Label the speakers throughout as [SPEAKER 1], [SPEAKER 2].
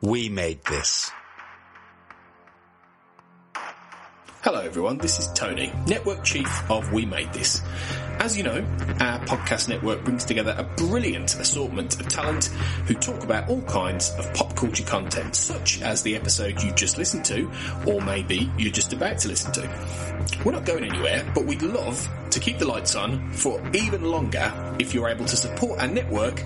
[SPEAKER 1] We made this.
[SPEAKER 2] Hello everyone, this is Tony, Network Chief of We Made This. As you know, our podcast network brings together a brilliant assortment of talent who talk about all kinds of pop culture content, such as the episode you just listened to, or maybe you're just about to listen to. We're not going anywhere, but we'd love to keep the lights on for even longer if you're able to support our network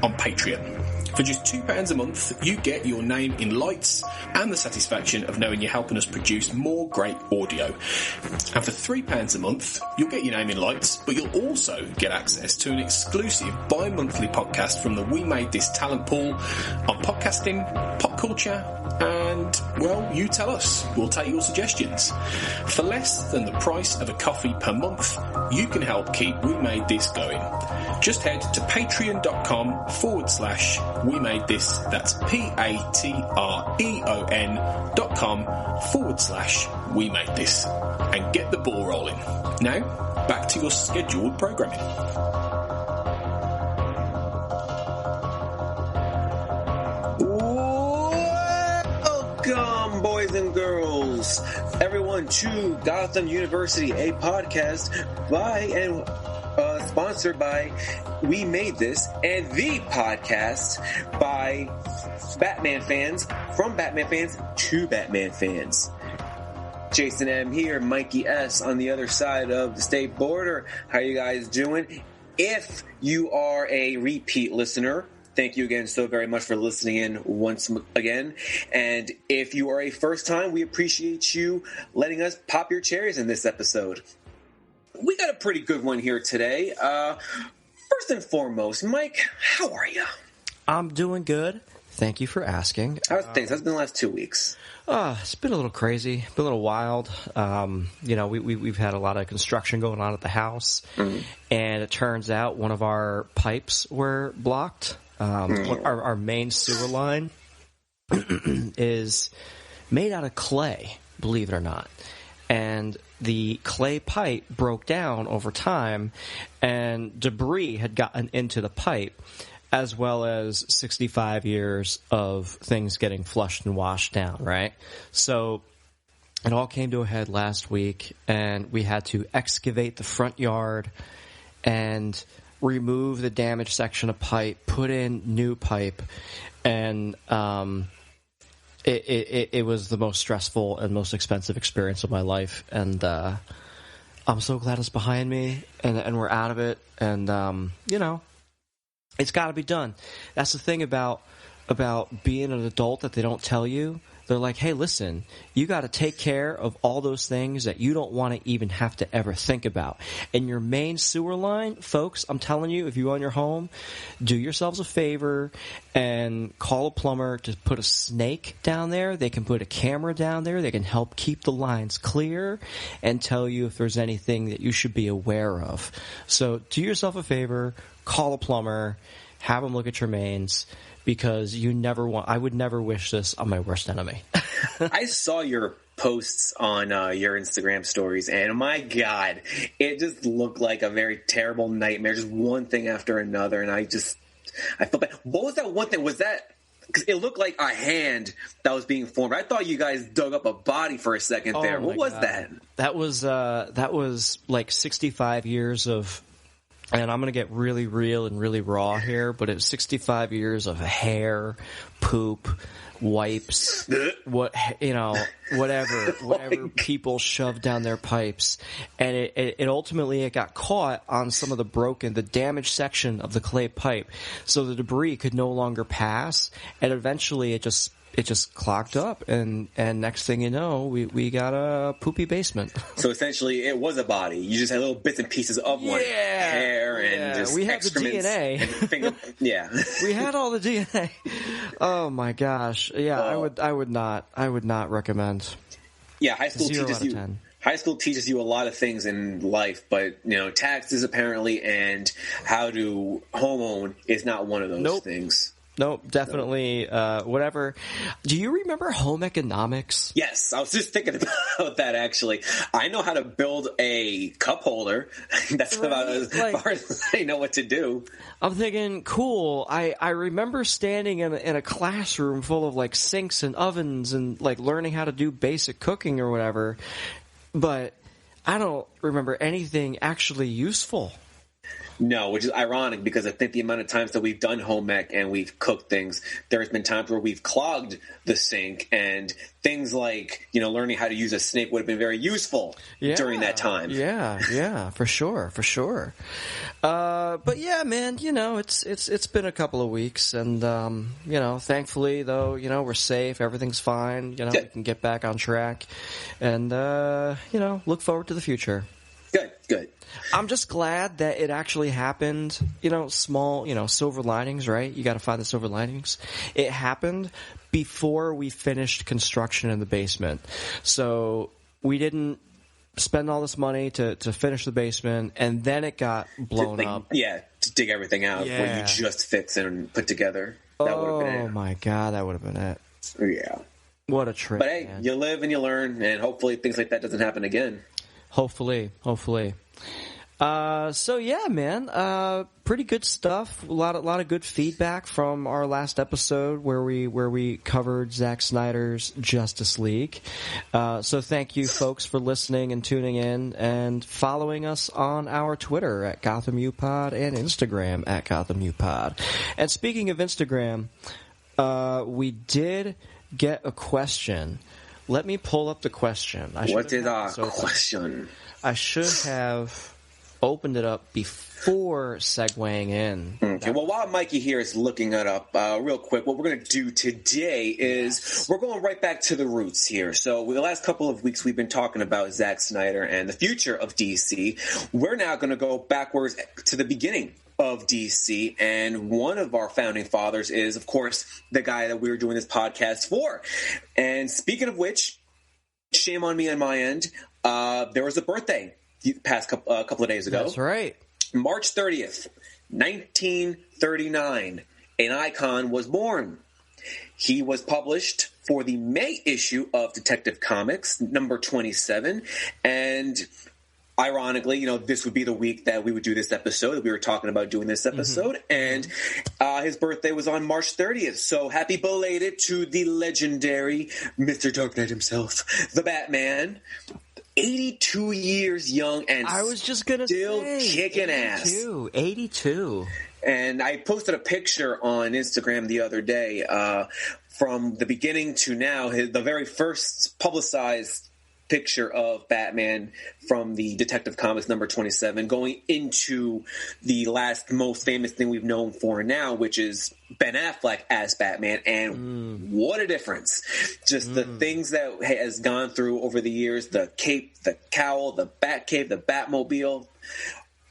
[SPEAKER 2] on Patreon. For just £2 a month, you get your name in lights and the satisfaction of knowing you're helping us produce more great audio. And for £3 a month, you'll get your name in lights, but you'll also get access to an exclusive bi-monthly podcast from the We Made This talent pool on podcasting, pop culture, and, well, you tell us. We'll take your suggestions. For less than the price of a coffee per month, you can help keep We Made This going. Just head to patreon.com/We Made This. That's patreon.com/We Made This. And get the ball rolling. Now, back to your scheduled programming.
[SPEAKER 3] Welcome, boys and girls, everyone, to Gotham University, a podcast by and sponsored by We Made This, and the podcast by Batman fans, from Batman fans to Batman fans. Jason M here, Mikey S on the other side of the state border. How you guys doing? If you are a repeat listener, thank you again so very much for listening in once again. And if you are a first time, we appreciate you letting us pop your cherries in this episode. We got a pretty good one here today. First and foremost, Mike, how are you?
[SPEAKER 4] I'm doing good. Thank you for asking.
[SPEAKER 3] How's things? How's been the last 2 weeks?
[SPEAKER 4] It's been a little crazy, been a little wild. We've had a lot of construction going on at the house, and it turns out one of our pipes were blocked. Our main sewer line is made out of clay, believe it or not. And the clay pipe broke down over time, and debris had gotten into the pipe, as well as 65 years of things getting flushed and washed down, right? So it all came to a head last week, and we had to excavate the front yard and remove the damaged section of pipe, put in new pipe, and it was the most stressful and most expensive experience of my life. And I'm so glad it's behind me, and we're out of it. And it's got to be done. That's the thing about being an adult that they don't tell you. They're like, hey, listen, you got to take care of all those things that you don't want to even have to ever think about. And your main sewer line, folks, I'm telling you, if you own your home, do yourselves a favor and call a plumber to put a snake down there. They can put a camera down there. They can help keep the lines clear and tell you if there's anything that you should be aware of. So do yourself a favor, call a plumber, have them look at your mains. Because I would never wish this on my worst enemy.
[SPEAKER 3] I saw your posts on your Instagram stories, and my God, it just looked like a very terrible nightmare. Just one thing after another, and I felt bad. What was that one thing? Was that, because it looked like a hand that was being formed. I thought you guys dug up a body for a second there. What was that?
[SPEAKER 4] That was like 65 years of. And I'm going to get really real and really raw here, but it's 65 years of hair, poop, wipes, whatever people shoved down their pipes. And it ultimately got caught on some of the damaged section of the clay pipe. So the debris could no longer pass, and eventually it just clogged up, and next thing you know, we got a poopy basement.
[SPEAKER 3] So essentially, it was a body. You just had little bits and pieces of one, hair and just
[SPEAKER 4] we had the DNA. We had all the DNA. Oh my gosh! Yeah, I would not recommend.
[SPEAKER 3] Yeah, high school teaches you a lot of things in life, but taxes apparently and how to home own is not one of those things.
[SPEAKER 4] Nope, definitely whatever. Do you remember home economics?
[SPEAKER 3] Yes, I was just thinking about that, actually. I know how to build a cup holder. That's about as far as I know what to do.
[SPEAKER 4] I'm thinking, cool. I remember standing in a classroom full of, like, sinks and ovens and, like, learning how to do basic cooking or whatever, but I don't remember anything actually useful.
[SPEAKER 3] No, which is ironic because I think the amount of times that we've done home ec and we've cooked things, there's been times where we've clogged the sink, and things like, learning how to use a snake would have been very useful during that time.
[SPEAKER 4] Yeah, for sure. But yeah, man, it's been a couple of weeks, and thankfully though, we're safe, everything's fine, we can get back on track, and look forward to the future.
[SPEAKER 3] Good.
[SPEAKER 4] I'm just glad that it actually happened. Small, silver linings, right? You got to find the silver linings. It happened before we finished construction in the basement. So we didn't spend all this money to finish the basement, and then it got blown up.
[SPEAKER 3] Yeah, to dig everything out when you just fix and put together. That would have been it. Oh my
[SPEAKER 4] God, that would have been it.
[SPEAKER 3] Yeah.
[SPEAKER 4] What a trip.
[SPEAKER 3] But hey,
[SPEAKER 4] man.
[SPEAKER 3] You live and you learn, and hopefully things like that doesn't happen again.
[SPEAKER 4] Hopefully. So yeah, man, pretty good stuff. A lot of good feedback from our last episode where we covered Zack Snyder's Justice League. So thank you folks for listening and tuning in and following us on our Twitter at GothamUPod and Instagram at GothamUPod. And speaking of Instagram, we did get a question. Let me pull up the question.
[SPEAKER 3] What is our question?
[SPEAKER 4] I should have opened it up before segueing in.
[SPEAKER 3] Okay, well, while Mikey here is looking it up, real quick, what we're going to do today is we're going right back to the roots here. So the last couple of weeks we've been talking about Zack Snyder and the future of DC. We're now going to go backwards to the beginning of DC, and one of our founding fathers is, of course, the guy that we were doing this podcast for. And speaking of which, shame on me on my end, there was a birthday past couple of days ago.
[SPEAKER 4] That's right.
[SPEAKER 3] March 30th, 1939, an icon was born. He was published for the May issue of Detective Comics, number 27, and ironically, this would be the week that we would do this episode. We were talking about doing this episode, and his birthday was on March 30th. So happy belated to the legendary Mr. Dark Knight himself, the Batman. 82 years young and
[SPEAKER 4] I was just gonna
[SPEAKER 3] still
[SPEAKER 4] say,
[SPEAKER 3] kicking
[SPEAKER 4] 82.
[SPEAKER 3] And I posted a picture on Instagram the other day from the beginning to now, the very first publicized picture of Batman from the Detective Comics number 27 going into the last most famous thing we've known for now, which is Ben Affleck as Batman. And what a difference. Just the things that has gone through over the years, the cape, the cowl, the bat cave, the Batmobile,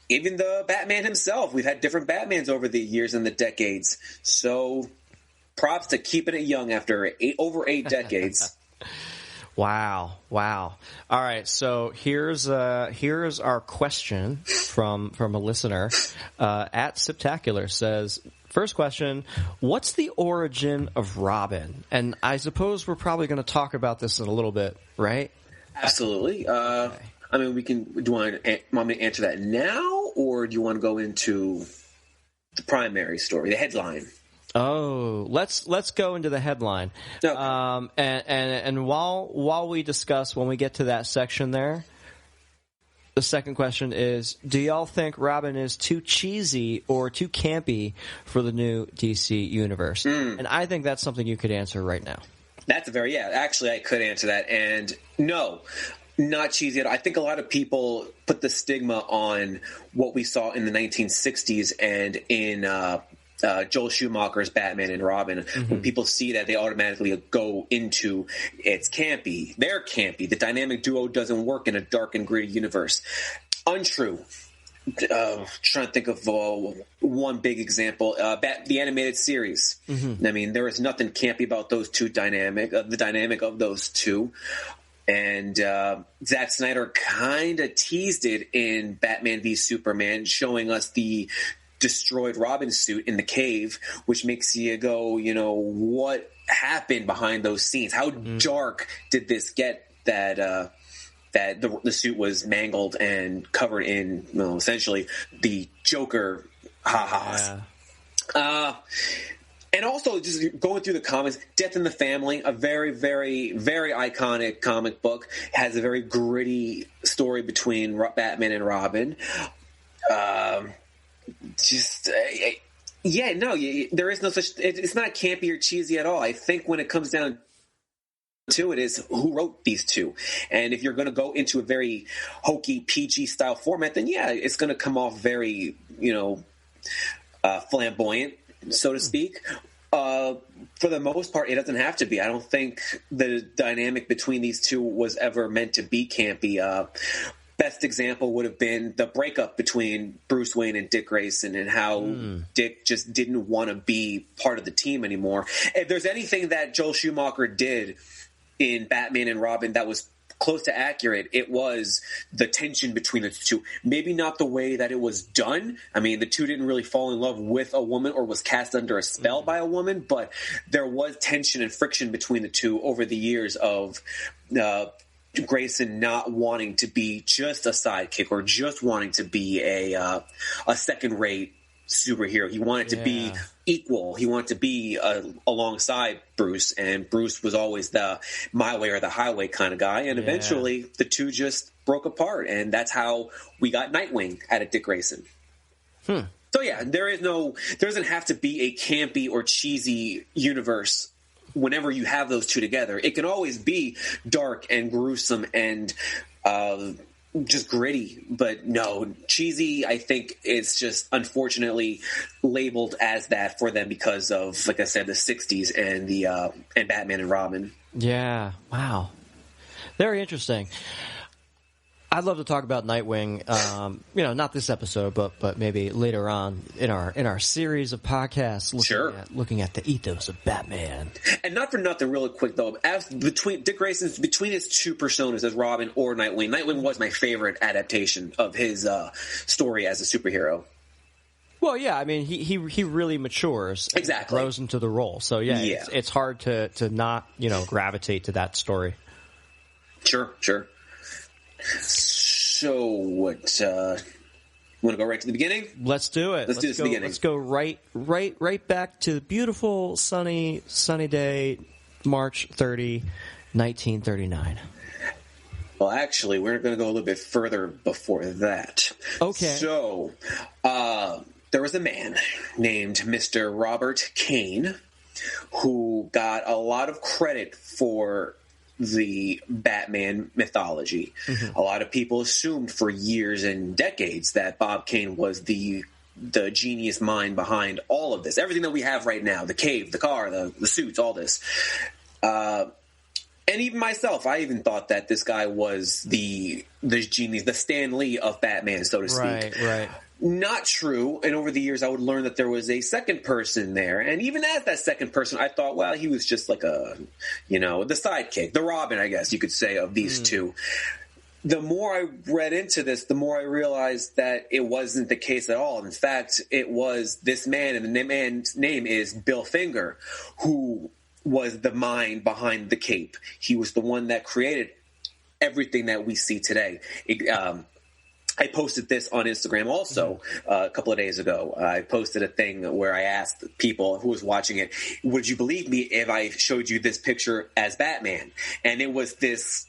[SPEAKER 3] even the Batman himself. We've had different Batmans over the years and the decades. So props to keeping it young after over 8 decades.
[SPEAKER 4] Wow. All right, so here's our question from a listener. At Septacular says, first question, what's the origin of Robin? And I suppose we're probably going to talk about this in a little bit, right?
[SPEAKER 3] Absolutely. Okay. I mean, do you want me to answer that now, or do you want to go into the primary story, the headline?
[SPEAKER 4] Oh, let's go into the headline. Okay. And while we discuss, when we get to that section there, the second question is, do y'all think Robin is too cheesy or too campy for the new DC universe? And I think that's something you could answer right now.
[SPEAKER 3] That's actually I could answer that, and no. Not cheesy at all. I think a lot of people put the stigma on what we saw in the 1960s and in Joel Schumacher's Batman and Robin. When people see that, they automatically go into it's campy. They're campy. The dynamic duo doesn't work in a dark and gritty universe. Untrue. Trying to think of one big example. The animated series. I mean, there is nothing campy about those two the dynamic of those two. And Zack Snyder kind of teased it in Batman v Superman, showing us the destroyed Robin's suit in the cave, which makes you go, what happened behind those scenes? How dark did this get that the suit was mangled and covered in, essentially the Joker ha-has. Yeah. And also, just going through the comics, Death in the Family, a very, very, very iconic comic book, has a very gritty story between Batman and Robin. There is no such. It's not campy or cheesy at all. I think when it comes down to it, is who wrote these two, and if you're going to go into a very hokey PG style format, then it's going to come off very, flamboyant, so to speak. For the most part, it doesn't have to be. I don't think the dynamic between these two was ever meant to be campy. Best example would have been the breakup between Bruce Wayne and Dick Grayson, and how Dick just didn't want to be part of the team anymore. If there's anything that Joel Schumacher did in Batman and Robin that was close to accurate, it was the tension between the two. Maybe not the way that it was done. I mean, the two didn't really fall in love with a woman or was cast under a spell by a woman, but there was tension and friction between the two over the years of Grayson not wanting to be just a sidekick or just wanting to be a second-rate superhero. He wanted to be equal. He wanted to be alongside Bruce, and Bruce was always the my way or the highway kind of guy. And eventually, the two just broke apart, and that's how we got Nightwing out of Dick Grayson. So there doesn't have to be a campy or cheesy universe. Whenever you have those two together, it can always be dark and gruesome and just gritty. But no, cheesy, I think it's just unfortunately labeled as that for them because of, like I said, the 60s and and Batman and Robin. Yeah.
[SPEAKER 4] Wow. Very interesting. I'd love to talk about Nightwing, not this episode, but maybe later on in our series of podcasts looking at the ethos of Batman.
[SPEAKER 3] And not for nothing, really quick though, between Dick Grayson's between his two personas as Robin or Nightwing, Nightwing was my favorite adaptation of his story as a superhero.
[SPEAKER 4] Well, yeah, I mean he really matures,
[SPEAKER 3] exactly,
[SPEAKER 4] grows into the role. So it's hard to not gravitate to that story.
[SPEAKER 3] Sure. So what? Want to go right to the beginning?
[SPEAKER 4] Let's do it.
[SPEAKER 3] Let's do this beginning.
[SPEAKER 4] Let's go right back to the beautiful sunny day, March 30, 1939.
[SPEAKER 3] Well, actually, we're going to go a little bit further before that.
[SPEAKER 4] Okay.
[SPEAKER 3] So, there was a man named Mr. Robert Kane who got a lot of credit for the Batman mythology. A lot of people assumed for years and decades that Bob Kane was the genius mind behind all of this. Everything that we have right now, the cave, the car, the suits, all this. And even myself, I even thought that this guy was the genius, the Stan Lee of Batman, so to speak.
[SPEAKER 4] Right.
[SPEAKER 3] Not true. And over the years, I would learn that there was a second person there. And even as that second person, I thought, well, he was just like the sidekick, the Robin, I guess you could say, of these two. The more I read into this, the more I realized that it wasn't the case at all. In fact, it was this man, and the man's name is Bill Finger, who was the mind behind the cape. He was the one that created everything that we see today. I posted this on Instagram also a couple of days ago. I posted a thing where I asked people who was watching it, would you believe me if I showed you this picture as Batman? And it was this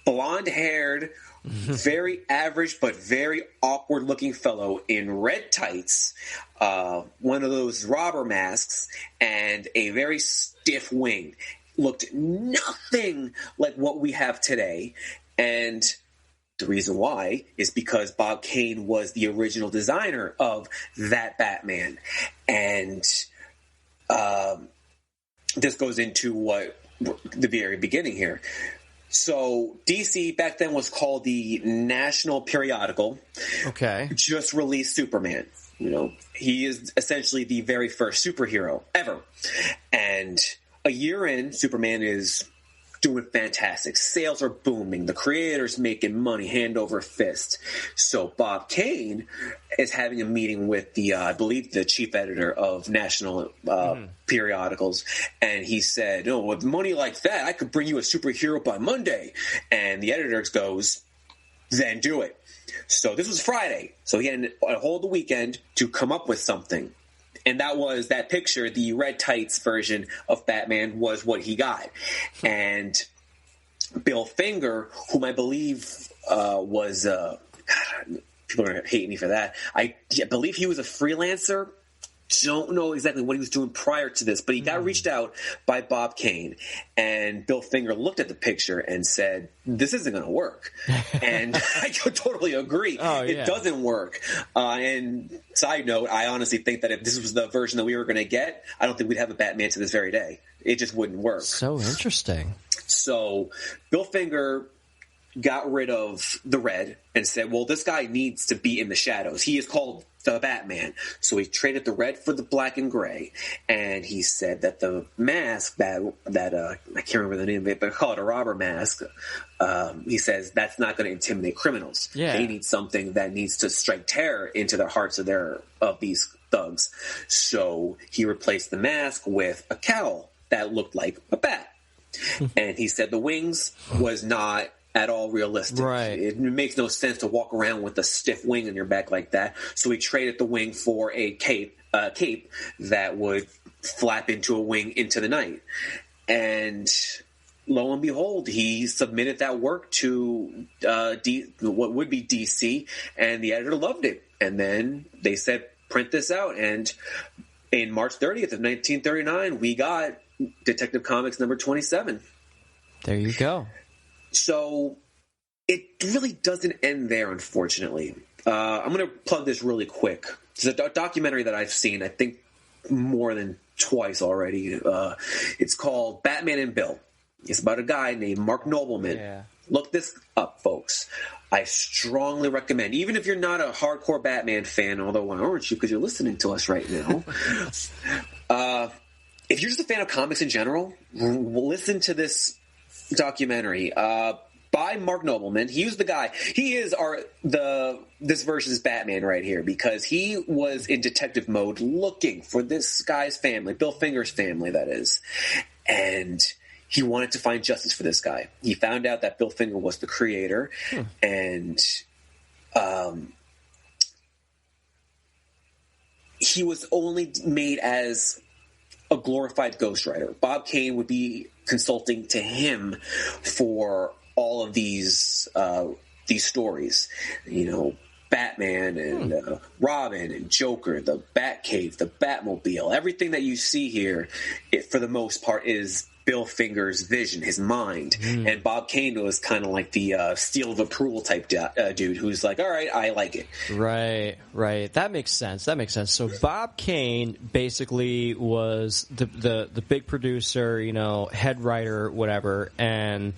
[SPEAKER 3] blonde-haired, very average but very awkward-looking fellow in red tights, one of those robber masks, and a very stiff wing. Looked nothing like what we have today. And the reason why is because Bob Kane was the original designer of that Batman. And this goes into the very beginning here. So DC back then was called the National Periodical.
[SPEAKER 4] Okay.
[SPEAKER 3] Just released Superman. He is essentially the very first superhero ever. And a year in, Superman is doing fantastic. Sales are booming. The creator's making money hand over fist. So Bob Kane is having a meeting with the, I believe, the chief editor of national periodicals, and he said, "Oh, with money like that, I could bring you a superhero by Monday." And the editor goes, "Then do it." So this was Friday. So he had a whole the weekend to come up with something. And that was that picture, the red tights version of Batman was what he got. And Bill Finger, whom I believe was, God, people are going to hate me for that. I believe he was a freelancer. Don't know exactly what he was doing prior to this, but he got reached out by Bob Kane, and Bill Finger looked at the picture and said, "This isn't going to work." And I totally agree. It doesn't work. And side note, I honestly think that if this was the version that we were going to get, I don't think we'd have a Batman to this very day. It just wouldn't work.
[SPEAKER 4] So interesting.
[SPEAKER 3] So Bill Finger got rid of the red and said, well, this guy needs to be in the shadows. He is called the Batman. So he traded the red for the black and gray. And he said that the mask that I can't remember the name of it, but I call it a robber mask. He says that's not going to intimidate criminals.
[SPEAKER 4] Yeah.
[SPEAKER 3] They need something that needs to strike terror into the hearts of these thugs. So he replaced the mask with a cowl that looked like a bat. And he said the wings was not at all realistic.
[SPEAKER 4] Right.
[SPEAKER 3] It makes no sense to walk around with a stiff wing on your back like that. So he traded the wing for a cape that would flap into a wing into the night. And lo and behold, he submitted that work to what would be DC, and the editor loved it. And then they said, print this out. And in March 30th of 1939, we got Detective Comics number 27.
[SPEAKER 4] There you go.
[SPEAKER 3] So it really doesn't end there, unfortunately. I'm going to plug this really quick. It's a documentary that I've seen, I think, more than twice already. It's called Batman and Bill. It's about a guy named Mark Nobleman. Yeah. Look this up, folks. I strongly recommend, even if you're not a hardcore Batman fan, although why aren't you, because you're listening to us right now. If you're just a fan of comics in general, listen to this documentary by Mark Nobleman. He was the guy. He is this version's Batman right here, because he was in detective mode looking for this guy's family, Bill Finger's family, that is. And he wanted to find justice for this guy. He found out that Bill Finger was the creator, and he was only made as a glorified ghostwriter. Bob Kane would be consulting to him for all of these stories. You know, Batman and Robin and Joker, the Batcave, the Batmobile. Everything that you see here, for the most part, is Bill Finger's vision, his mind. And Bob Kane was kind of like the seal of approval type dude who's like, all right, I like it.
[SPEAKER 4] Right. That makes sense. So Bob Kane basically was the big producer, head writer, whatever, and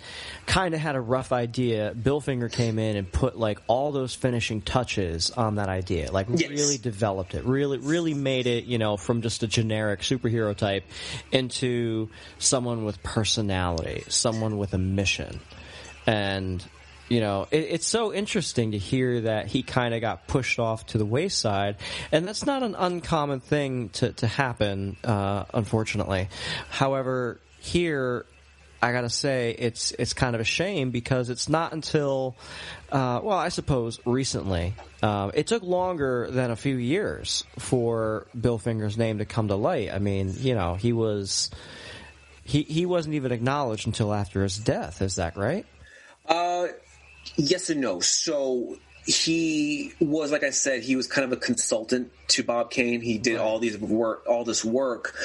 [SPEAKER 4] kind of had a rough idea. Bill Finger came in and put like all those finishing touches on that idea, like really developed it, really made it, from just a generic superhero type into someone with personality, someone with a mission. And it's so interesting to hear that he kind of got pushed off to the wayside, and that's not an uncommon thing to happen, unfortunately. However, here I gotta say it's kind of a shame, because it's not until I suppose recently, it took longer than a few years for Bill Finger's name to come to light. I mean, he wasn't even acknowledged until after his death. Is that right?
[SPEAKER 3] Yes and no. So he was, like I said, he was kind of a consultant to Bob Kane. He did all this work,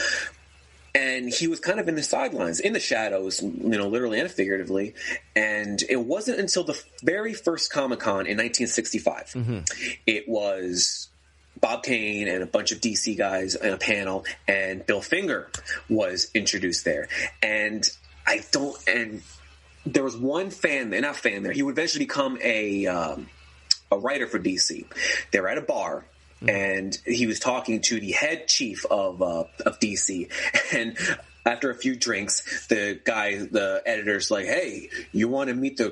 [SPEAKER 3] and he was kind of in the sidelines, in the shadows, literally and figuratively. And it wasn't until the very first Comic-Con in 1965. It was Bob Kane and a bunch of DC guys in a panel, and Bill Finger was introduced there. And there was one fan there, not fan there. He would eventually become a writer for DC. They were at a bar, and he was talking to the head chief of DC. And After a few drinks, the editor's like, "Hey, you want to meet the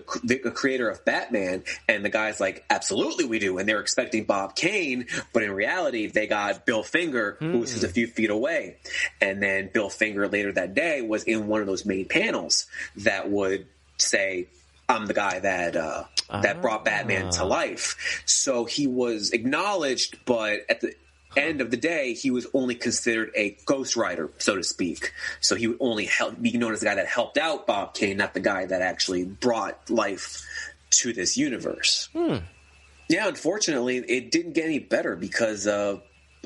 [SPEAKER 3] creator of Batman?" And the guy's like, "Absolutely, we do." And they're expecting Bob Kane, but in reality, they got Bill Finger, who was just a few feet away. And then Bill Finger later that day was in one of those main panels that would say, "I'm the guy that brought Batman to life." So he was acknowledged, but at the end of the day, he was only considered a ghostwriter, so to speak. So he would only be known as the guy that helped out Bob Kane, not the guy that actually brought life to this universe. Yeah, unfortunately, it didn't get any better because,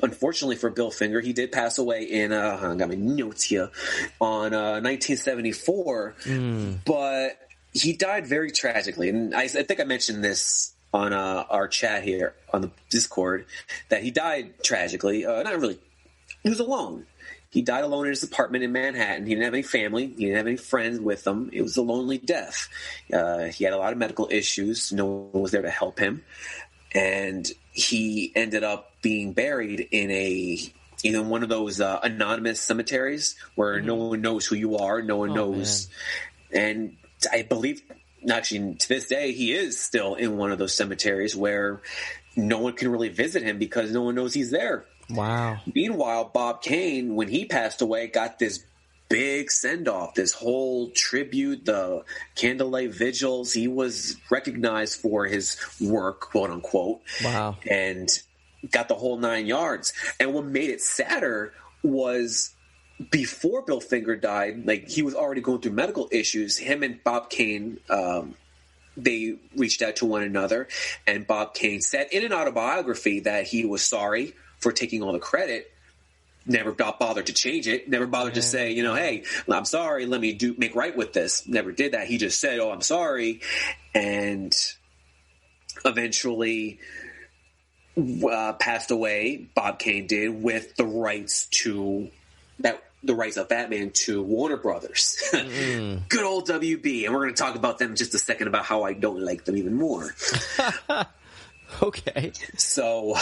[SPEAKER 3] unfortunately for Bill Finger, he did pass away in, I got my notes here, on 1974, but he died very tragically. And I think I mentioned this on our chat here on the Discord, that he died tragically. Not really. He was alone. He died alone in his apartment in Manhattan. He didn't have any family. He didn't have any friends with him. It was a lonely death. He had a lot of medical issues. No one was there to help him. And he ended up being buried in one of those anonymous cemeteries where no one knows who you are. No one knows. Man. And I believe... Actually, to this day, he is still in one of those cemeteries where no one can really visit him because no one knows he's there.
[SPEAKER 4] Wow.
[SPEAKER 3] Meanwhile, Bob Kane, when he passed away, got this big send-off, this whole tribute, the candlelight vigils. He was recognized for his work, quote-unquote.
[SPEAKER 4] Wow.
[SPEAKER 3] And got the whole 9 yards. And what made it sadder was... before Bill Finger died, like, he was already going through medical issues. Him and Bob Kane, they reached out to one another, and Bob Kane said in an autobiography that he was sorry for taking all the credit, never bothered to change it, never bothered to say, hey, I'm sorry, let me make right with this. Never did that. He just said, "Oh, I'm sorry," and eventually passed away. Bob Kane did, with the rights of Batman to Warner Brothers. Good old WB. And we're going to talk about them in just a second, about how I don't like them even more.
[SPEAKER 4] Okay.
[SPEAKER 3] So,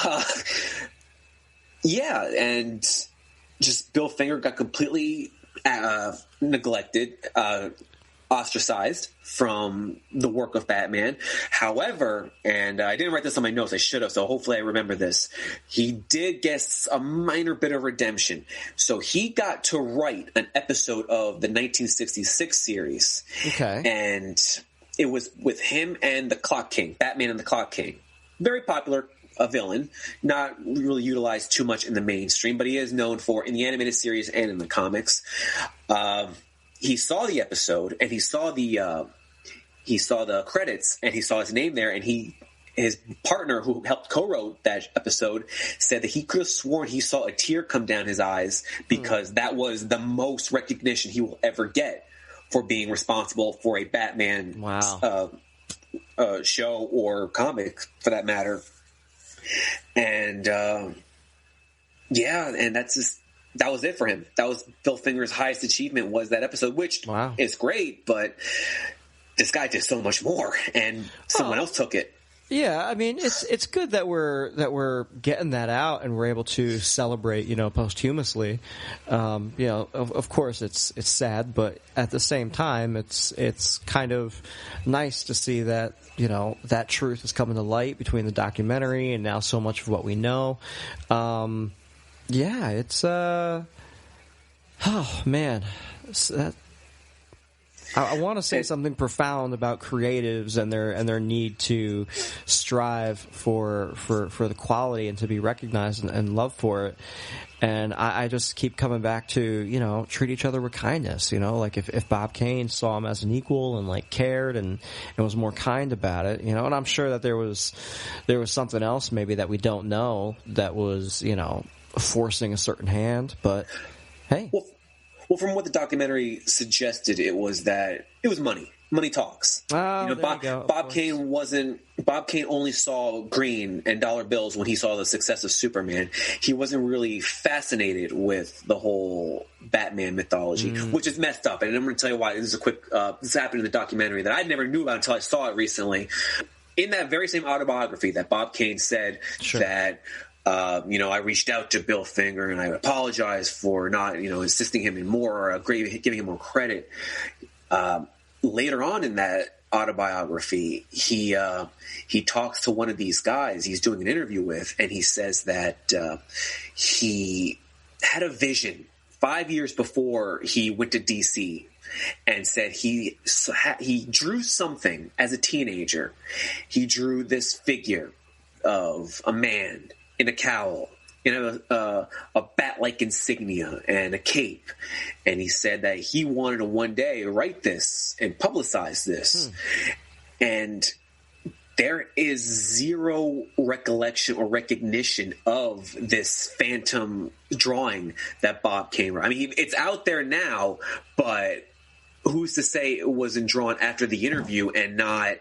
[SPEAKER 3] yeah, and just Bill Finger got completely neglected, ostracized from the work of Batman. However, and I didn't write this on my notes, I should have, so hopefully I remember this, he did get a minor bit of redemption. So he got to write an episode of the 1966 series.
[SPEAKER 4] Okay.
[SPEAKER 3] And it was with him and the Clock King, Batman and the Clock King. Very popular villain, not really utilized too much in the mainstream, but he is known for, in the animated series and in the comics. He saw the episode, and he saw the credits, and he saw his name there, and his partner who helped co-wrote that episode said that he could have sworn he saw a tear come down his eyes because that was the most recognition he will ever get for being responsible for a Batman show or comic, for that matter. And and that's just... that was it for him. That was Bill Finger's highest achievement, was that episode, which is great, but this guy did so much more, and someone else took it.
[SPEAKER 4] Yeah, I mean, it's good that we're getting that out, and we're able to celebrate, posthumously. Of course it's sad, but at the same time, it's kind of nice to see that, that truth is coming to light between the documentary and now so much of what we know. Yeah, it's oh man, I want to say something profound about creatives and their need to strive for the quality and to be recognized and loved for it. And I just keep coming back to, treat each other with kindness, like if Bob Kane saw him as an equal and like cared and was more kind about it, and I'm sure that there was something else maybe that we don't know that was, forcing a certain hand, but hey.
[SPEAKER 3] Well, from what the documentary suggested, it was that it was money. Money talks. Bob Kane only saw green and dollar bills when he saw the success of Superman. He wasn't really fascinated with the whole Batman mythology, which is messed up. And I'm going to tell you why. This is a quick. This happened in the documentary that I never knew about until I saw it recently. In that very same autobiography, that Bob Kane said that I reached out to Bill Finger and I apologize for not, assisting him in more or giving him more credit. Later on in that autobiography, he talks to one of these guys he's doing an interview with, and he says that he had a vision 5 years before he went to DC, and said he drew something as a teenager. He drew this figure of a man in a cowl, in a bat-like insignia and a cape. And he said that he wanted to one day write this and publicize this. And there is zero recollection or recognition of this phantom drawing that Bob Kane wrote. I mean, it's out there now, but who's to say it wasn't drawn after the interview and not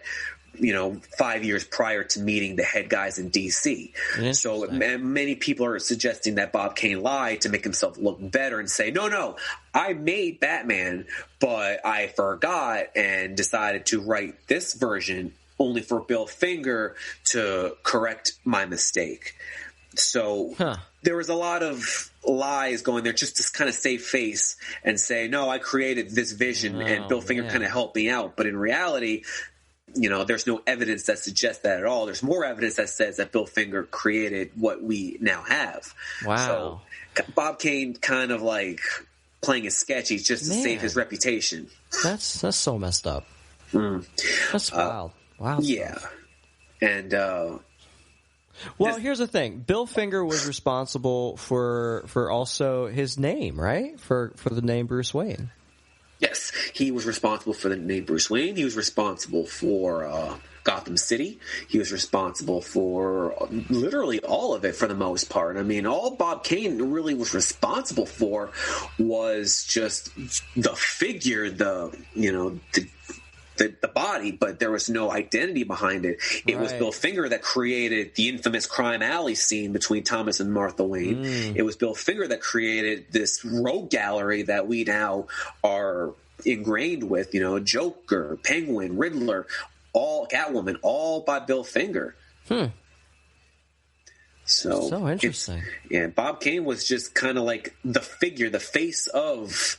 [SPEAKER 3] 5 years prior to meeting the head guys in DC. So many people are suggesting that Bob Kane lied to make himself look better and say, no, I made Batman, but I forgot and decided to write this version only for Bill Finger to correct my mistake. So there was a lot of lies going there just to kind of save face and say, no, I created this vision and Bill Finger kind of helped me out. But in reality, there's no evidence that suggests that at all. There's more evidence that says that Bill Finger created what we now have.
[SPEAKER 4] Wow.
[SPEAKER 3] So Bob Kane kind of like playing it sketchy just to save his reputation.
[SPEAKER 4] That's so messed up. That's wild. Wow.
[SPEAKER 3] Yeah. And
[SPEAKER 4] well, here's the thing. Bill Finger was responsible for also his name, right? For the name Bruce Wayne.
[SPEAKER 3] Yes, he was responsible for the name Bruce Wayne. He was responsible for Gotham City. He was responsible for literally all of it for the most part. I mean, all Bob Kane really was responsible for was just the figure, the body, but there was no identity behind it. It was Bill Finger that created the infamous crime alley scene between Thomas and Martha Wayne. It was Bill Finger that created this rogue gallery that we now are ingrained with, Joker, Penguin, Riddler, all Catwoman, all by Bill Finger. So
[SPEAKER 4] interesting.
[SPEAKER 3] Bob Kane was just kind of like the figure, the face of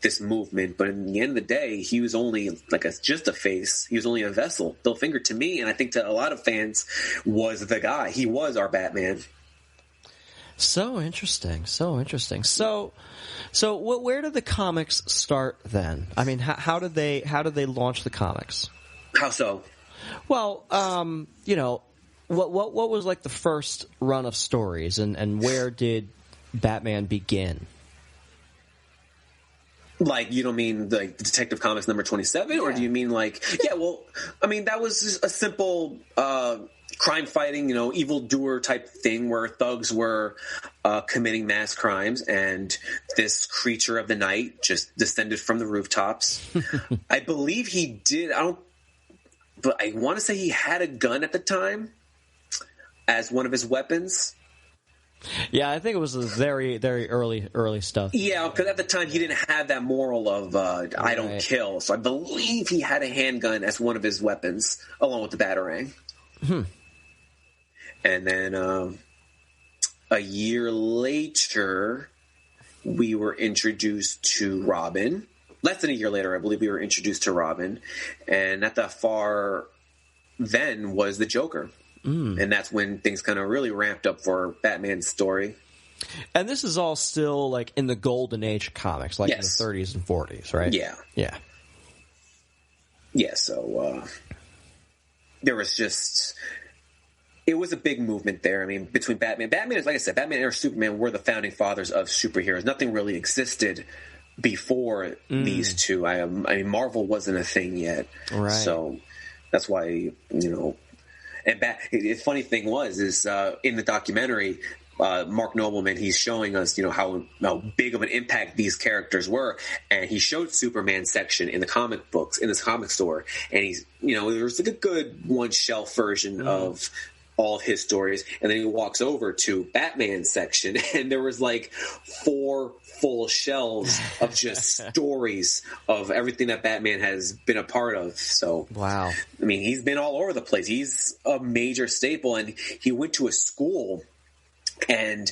[SPEAKER 3] this movement, but in the end of the day, he was only just a face. He was only a vessel. Bill Finger, to me, and I think to a lot of fans, was the guy. He was our Batman.
[SPEAKER 4] So interesting. So where did the comics start then? I mean, how did they launch the comics?
[SPEAKER 3] How so?
[SPEAKER 4] Well, what was like the first run of stories, and where did Batman begin?
[SPEAKER 3] Like, you don't mean like the Detective Comics number 27, or do you mean like, that was just a simple crime fighting, evildoer type thing where thugs were committing mass crimes, and this creature of the night just descended from the rooftops. I believe he did. But I want to say he had a gun at the time as one of his weapons.
[SPEAKER 4] Yeah, I think it was very, very early stuff.
[SPEAKER 3] Yeah, because at the time he didn't have that moral of I don't kill. So I believe he had a handgun as one of his weapons, along with the Batarang. And then a year later, we were introduced to Robin. Less than a year later, I believe we were introduced to Robin. And not that far then was the Joker. And that's when things kind of really ramped up for Batman's story.
[SPEAKER 4] And this is all still like in the golden age of comics, like in the 30s and 40s, right?
[SPEAKER 3] Yeah. So there was just... It was a big movement there. I mean, between Batman is, like I said, Batman and Superman were the founding fathers of superheroes. Nothing really existed before these two. I mean, Marvel wasn't a thing yet. Right. So that's why, And the funny thing is in the documentary, Mark Nobleman, he's showing us, how big of an impact these characters were, and he showed Superman section in the comic books in this comic store, and he's, there was like a good one shelf version of all of his stories, and then he walks over to Batman's section, and there was like 4 full shelves of just stories of everything that Batman has been a part of. So,
[SPEAKER 4] wow.
[SPEAKER 3] I mean, he's been all over the place. He's a major staple, and he went to a school, and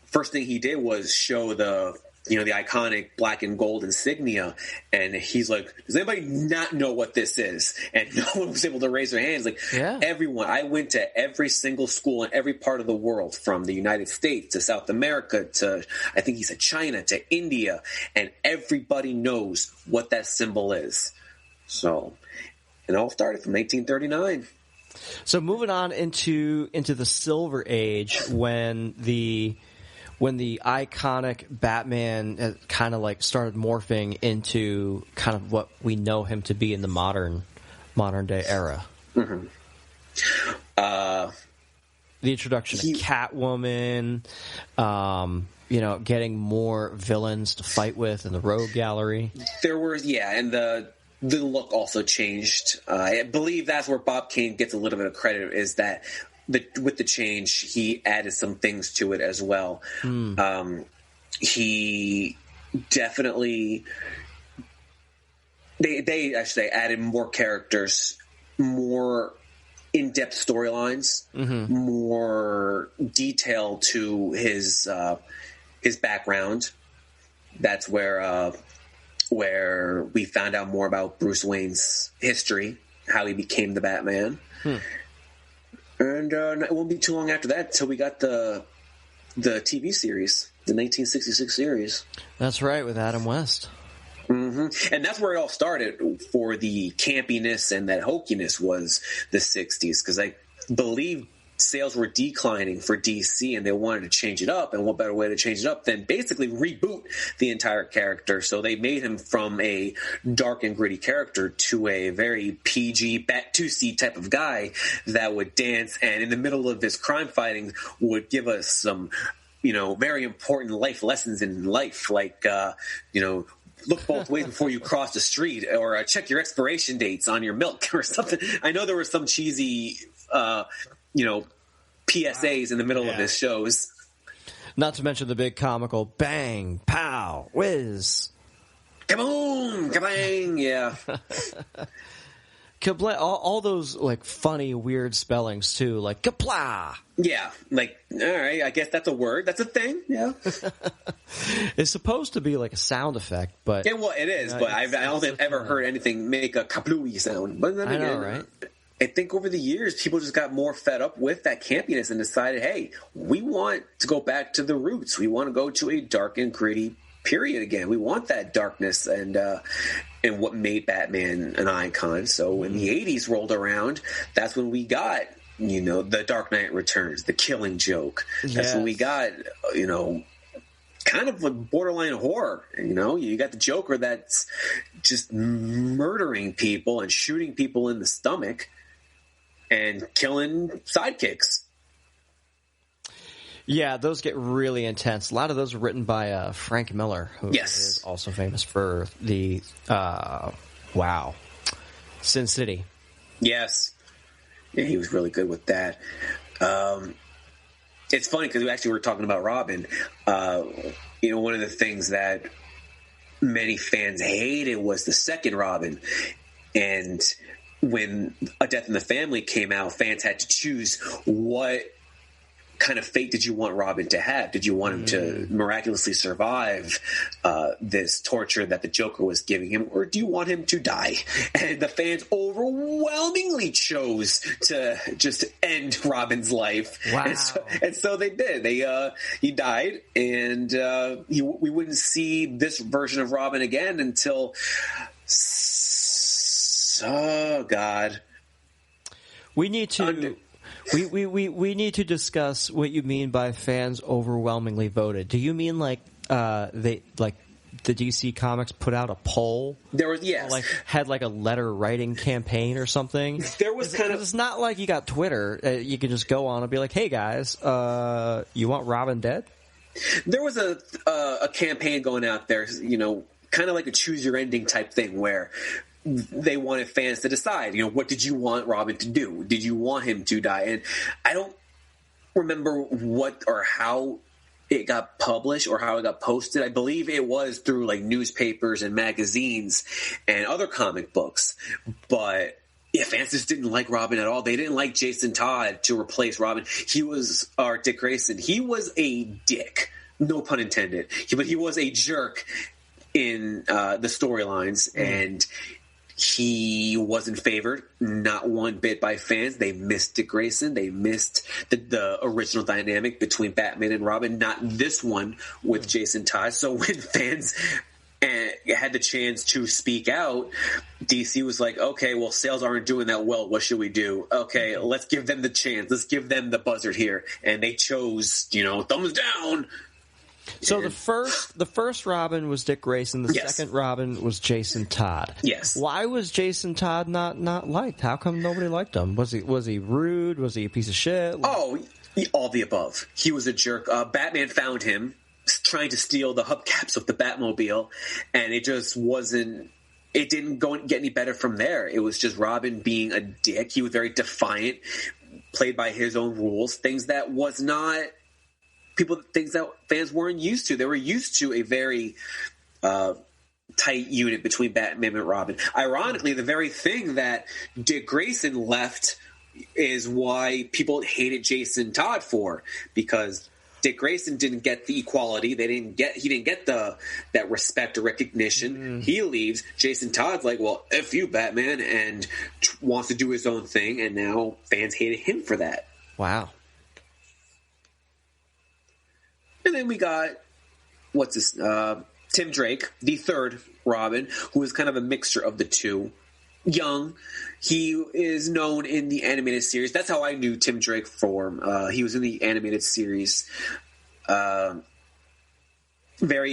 [SPEAKER 3] first thing he did was show the iconic black and gold insignia, and he's like, does anybody not know what this is? And no one was able to raise their hands. Like, everyone. I went to every single school in every part of the world, from the United States to South America to, I think he said, China to India, and everybody knows what that symbol is. So, it all started from 1839.
[SPEAKER 4] So moving on into the Silver Age, when the iconic Batman kind of like started morphing into kind of what we know him to be in the modern day era.
[SPEAKER 3] Mm-hmm.
[SPEAKER 4] The introduction of Catwoman, getting more villains to fight with in the Rogue Gallery.
[SPEAKER 3] There were, and the look also changed. I believe that's where Bob Kane gets a little bit of credit, is that with the change, he added some things to it as well. He definitely they actually added more characters, more in-depth storylines, more detail to his background. That's where we found out more about Bruce Wayne's history, how he became the Batman. And it won't be too long after that till we got the TV series, the 1966 series.
[SPEAKER 4] That's right, with Adam West.
[SPEAKER 3] Mm-hmm. And that's where it all started for the campiness and that hokiness, was the 60s, because I believe sales were declining for DC, and they wanted to change it up. And what better way to change it up than basically reboot the entire character? So they made him from a dark and gritty character to a very PG Bat-2C type of guy that would dance, and in the middle of his crime fighting would give us some, very important life lessons in life, like, look both ways before you cross the street, or check your expiration dates on your milk or something. I know there were some cheesy PSAs in the middle of his shows.
[SPEAKER 4] Not to mention the big comical bang, pow, whiz.
[SPEAKER 3] Kaboom, kabang, yeah.
[SPEAKER 4] All those like funny, weird spellings too, like kapla.
[SPEAKER 3] Yeah, like, all right, I guess that's a word. That's a thing, yeah.
[SPEAKER 4] It's supposed to be like a sound effect, but...
[SPEAKER 3] Yeah, well, it is, but I don't think I've ever heard anything make a kaplooey sound. But then again,
[SPEAKER 4] right?
[SPEAKER 3] I think over the years, people just got more fed up with that campiness and decided, hey, we want to go back to the roots. We want to go to a dark and gritty period again. We want that darkness and what made Batman an icon. So when the 80s rolled around, that's when we got, the Dark Knight Returns, the Killing Joke. That's when we got, kind of like borderline horror. You got the Joker that's just murdering people and shooting people in the stomach and killing sidekicks.
[SPEAKER 4] Yeah, those get really intense. A lot of those were written by Frank Miller, who is also famous for the Sin City. Yes.
[SPEAKER 3] Yeah, he was really good with that. It's funny because we actually were talking about Robin. One of the things that many fans hated was the second Robin. And when A Death in the Family came out, fans had to choose what kind of fate did you want Robin to have? Did you want him to miraculously survive this torture that the Joker was giving him, or do you want him to die? And the fans overwhelmingly chose to just end Robin's life.
[SPEAKER 4] Wow.
[SPEAKER 3] And so they did. He died, and we wouldn't see this version of Robin again until... Oh, God.
[SPEAKER 4] We need to... We need to discuss what you mean by fans overwhelmingly voted. Do you mean like the DC Comics put out a poll?
[SPEAKER 3] There was
[SPEAKER 4] had like a letter writing campaign or something.
[SPEAKER 3] There was
[SPEAKER 4] it's not like you got Twitter. You can just go on and be like, "Hey guys, you want Robin dead?"
[SPEAKER 3] There was a campaign going out there, kind of like a choose your ending type thing where they wanted fans to decide, what did you want Robin to do? Did you want him to die? And I don't remember what or how it got published or how it got posted. I believe it was through like newspapers and magazines and other comic books. But yeah, fans just didn't like Robin at all. They didn't like Jason Todd to replace Robin. Or Dick Grayson. He was a dick. No pun intended. But he was a jerk in the storylines, and he wasn't favored, not one bit by fans. They missed Dick Grayson. They missed the original dynamic between Batman and Robin, not this one with Jason Todd. So when fans had the chance to speak out, DC was like, okay, well, sales aren't doing that well. What should we do? Okay, let's give them the chance. Let's give them the buzzard here. And they chose, thumbs down.
[SPEAKER 4] So the first Robin was Dick Grayson. The second Robin was Jason Todd.
[SPEAKER 3] Yes.
[SPEAKER 4] Why was Jason Todd not liked? How come nobody liked him? Was he rude? Was he a piece of shit?
[SPEAKER 3] Oh, all the above. He was a jerk. Batman found him trying to steal the hubcaps of the Batmobile, and it just wasn't. It didn't get any better from there. It was just Robin being a dick. He was very defiant, played by his own rules. Things that fans weren't used to. They were used to a very tight unit between Batman and Robin. Ironically, the very thing that Dick Grayson left is why people hated Jason Todd for, because Dick Grayson didn't get the equality. He didn't get that respect or recognition. He leaves. Jason Todd's like, well, F you, Batman, and wants to do his own thing, and now fans hated him for that.
[SPEAKER 4] Wow.
[SPEAKER 3] And then we got, Tim Drake, the third Robin, who is kind of a mixture of the two. Young. He is known in the animated series. That's how I knew Tim Drake from. He was in the animated series. Very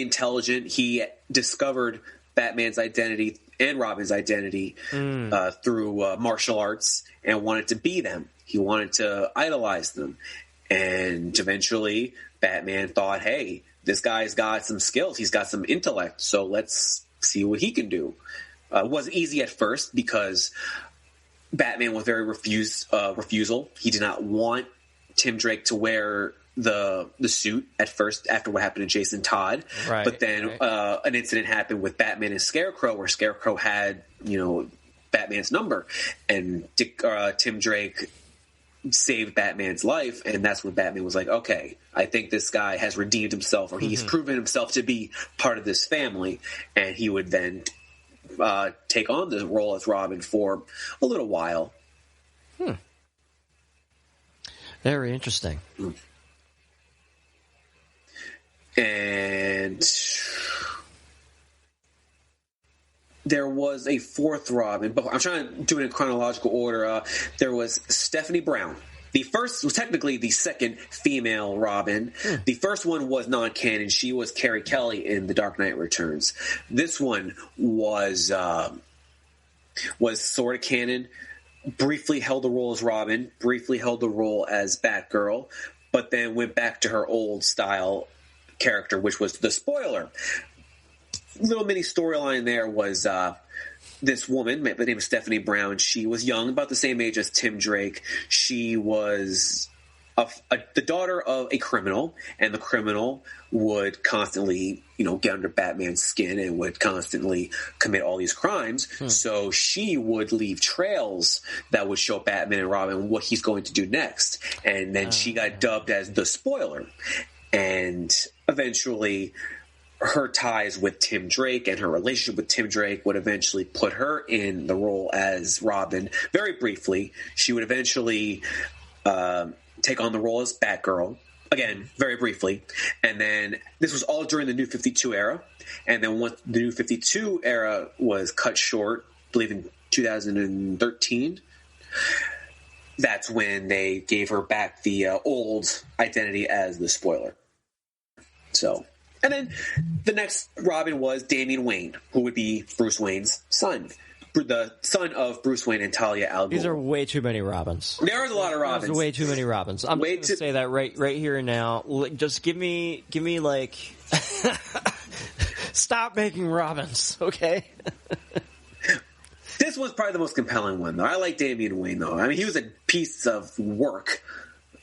[SPEAKER 3] intelligent. He discovered Batman's identity and Robin's identity through martial arts and wanted to be them. He wanted to idolize them. And eventually Batman thought, hey, this guy's got some skills. He's got some intellect. So let's see what he can do. It wasn't easy at first because Batman was very refusal. He did not want Tim Drake to wear the suit at first after what happened to Jason Todd.
[SPEAKER 4] Right,
[SPEAKER 3] but then an incident happened with Batman and Scarecrow where Scarecrow had, Batman's number. And Tim Drake saved Batman's life, and that's when Batman was like, okay, I think this guy has redeemed himself, or he's proven himself to be part of this family, and he would then take on the role as Robin for a little while.
[SPEAKER 4] Very interesting.
[SPEAKER 3] And there was a fourth Robin, but I'm trying to do it in chronological order. There was Stephanie Brown. The first was technically the second female Robin. The first one was non-canon. She was Carrie Kelly in The Dark Knight Returns. This one was sort of canon. Briefly held the role as Robin. Briefly held the role as Batgirl. But then went back to her old style character, which was the Spoiler. Little mini storyline there was this woman, by the name of Stephanie Brown. She was young, about the same age as Tim Drake. She was the daughter of a criminal, and the criminal would constantly, get under Batman's skin and would constantly commit all these crimes. So she would leave trails that would show Batman and Robin what he's going to do next. And then she got dubbed as the Spoiler. And eventually her ties with Tim Drake and her relationship with Tim Drake would eventually put her in the role as Robin. Very briefly, she would eventually take on the role as Batgirl. Again, very briefly. And then this was all during the New 52 era. And then once the New 52 era was cut short, I believe in 2013, that's when they gave her back the old identity as the Spoiler. So... And then the next Robin was Damian Wayne, who would be Bruce Wayne's son. The son of Bruce Wayne and Talia al Ghul.
[SPEAKER 4] These are way too many Robins.
[SPEAKER 3] There's a lot of Robins.
[SPEAKER 4] There's way too many Robins. I'm going to say that right here and now. Just give me like... Stop making Robins, okay?
[SPEAKER 3] This was probably the most compelling one, though. I like Damian Wayne, though. I mean, he was a piece of work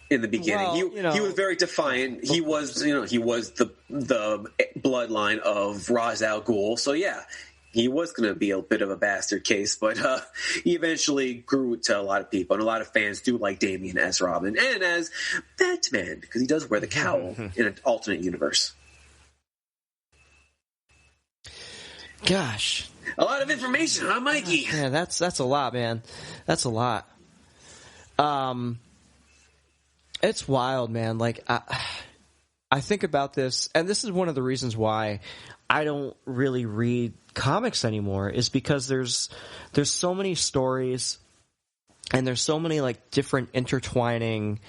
[SPEAKER 3] in the beginning.
[SPEAKER 4] Well,
[SPEAKER 3] he was very defiant. He was the bloodline of Ra's al Ghul. So yeah, he was going to be a bit of a bastard case, but he eventually grew to a lot of people, and a lot of fans do like Damian as Robin and as Batman because he does wear the cowl in an alternate universe.
[SPEAKER 4] Gosh.
[SPEAKER 3] A lot of information, huh, Mikey?
[SPEAKER 4] Yeah, that's a lot, man. That's a lot. It's wild, man. Like, I think about this, and this is one of the reasons why I don't really read comics anymore, is because there's so many stories, and there's so many, like, different intertwining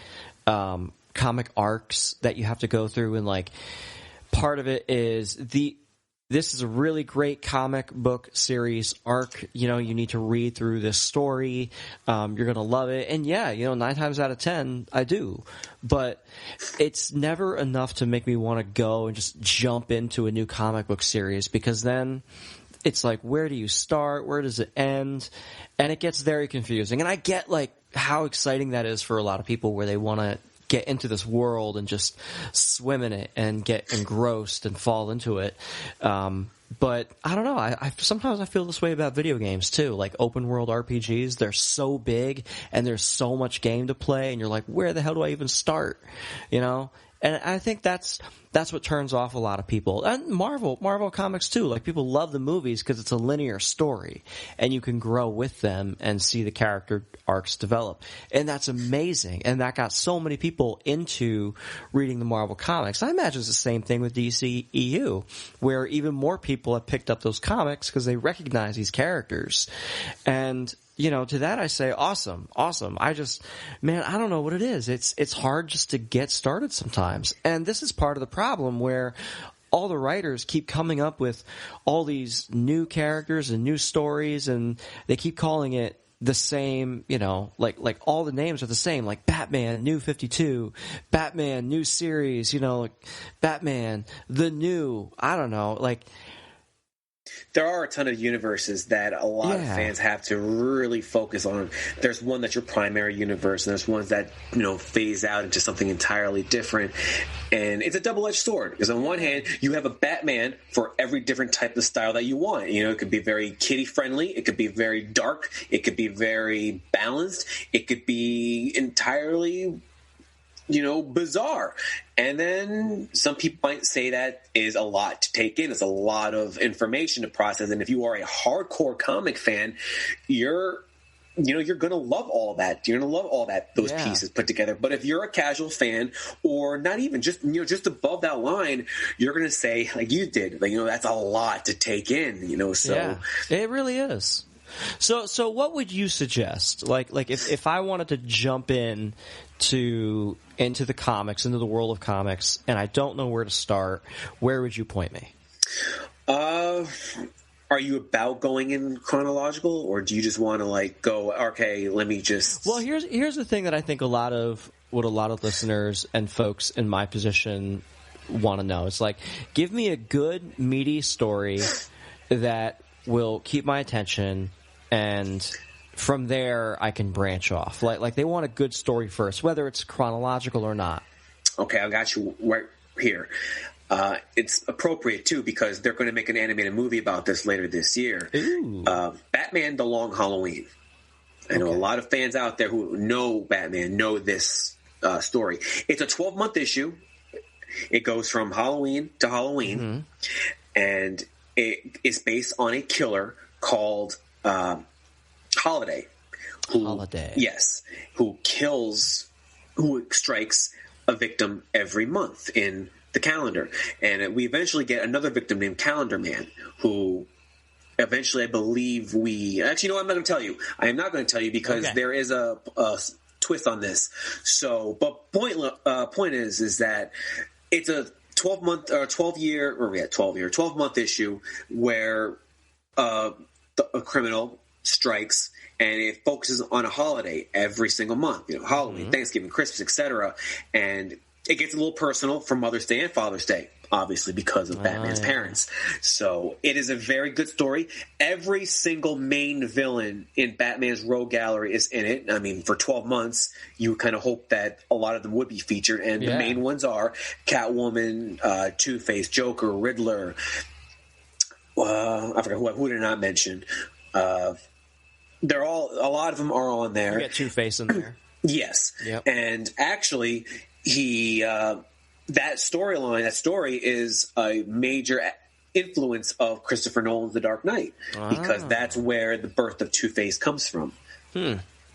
[SPEAKER 4] comic arcs that you have to go through, and, like, part of it is this is a really great comic book series arc. You know, you need to read through this story. You're going to love it. And yeah, 9 times out of 10, I do. But it's never enough to make me want to go and just jump into a new comic book series, because then it's like, where do you start? Where does it end? And it gets very confusing. And I get, like, how exciting that is for a lot of people, where they want to get into this world and just swim in it and get engrossed and fall into it. But I don't know. I sometimes I feel this way about video games too. Like open world RPGs, they're so big and there's so much game to play, and you're like, where the hell do I even start? And I think that's what turns off a lot of people. And Marvel comics too. Like, people love the movies because it's a linear story and you can grow with them and see the character arcs develop. And that's amazing. And that got so many people into reading the Marvel comics. I imagine it's the same thing with DCEU, where even more people have picked up those comics because they recognize these characters. And to that I say, awesome. I don't know what it is. It's hard just to get started sometimes. And this is part of the problem, where all the writers keep coming up with all these new characters and new stories, and they keep calling it the same, like all the names are the same, like Batman, New 52, Batman, new series, like Batman, the new, I don't know, like.
[SPEAKER 3] There are a ton of universes that a lot of fans have to really focus on. There's one that's your primary universe, and there's ones that, phase out into something entirely different. And it's a double-edged sword, because on one hand, you have a Batman for every different type of style that you want. It could be very kiddie-friendly. It could be very dark. It could be very balanced. It could be entirely bizarre. And then some people might say that is a lot to take in. It's a lot of information to process. And if you are a hardcore comic fan, you're going to love all that. You're going to love all those pieces put together. But if you're a casual fan, or not even just above that line, you're going to say, like you did, that's a lot to take in, so.
[SPEAKER 4] Yeah, it really is. So what would you suggest? Like if I wanted to jump into the comics, into the world of comics, and I don't know where to start, where would you point me?
[SPEAKER 3] Are you about going in chronological, or do you just want to go, okay, let me just...
[SPEAKER 4] Well, here's the thing that I think a lot of listeners and folks in my position want to know. It's like, give me a good, meaty story that will keep my attention, and from there I can branch off. Like they want a good story first, whether it's chronological or not.
[SPEAKER 3] Okay, I got you right here. It's appropriate too, because they're going to make an animated movie about this later this year. Batman: The Long Halloween. I know a lot of fans out there who know Batman know this story. It's a 12-month issue. It goes from Halloween to Halloween, and it is based on a killer called Holiday. Yes, who strikes a victim every month in the calendar. And we eventually get another victim named Calendar Man, who eventually, I believe actually, I'm not going to tell you. I am not going to tell you, because there is a twist on this. So, but point is that it's a 12-month issue where a criminal strikes, and it focuses on a holiday every single month. Halloween, Thanksgiving, Christmas, etc. And it gets a little personal for Mother's Day and Father's Day, obviously, because of Batman's parents. So it is a very good story. Every single main villain in Batman's Rogue Gallery is in it. I mean, for 12 months, you kind of hope that a lot of them would be featured. And the main ones are Catwoman, Two-Face, Joker, Riddler. I forgot who did I not mention. They're all, a lot of them are on there.
[SPEAKER 4] You get Two-Face in there.
[SPEAKER 3] Yes. Yep. And actually, that story is a major influence of Christopher Nolan's The Dark Knight, because that's where the birth of Two-Face comes from.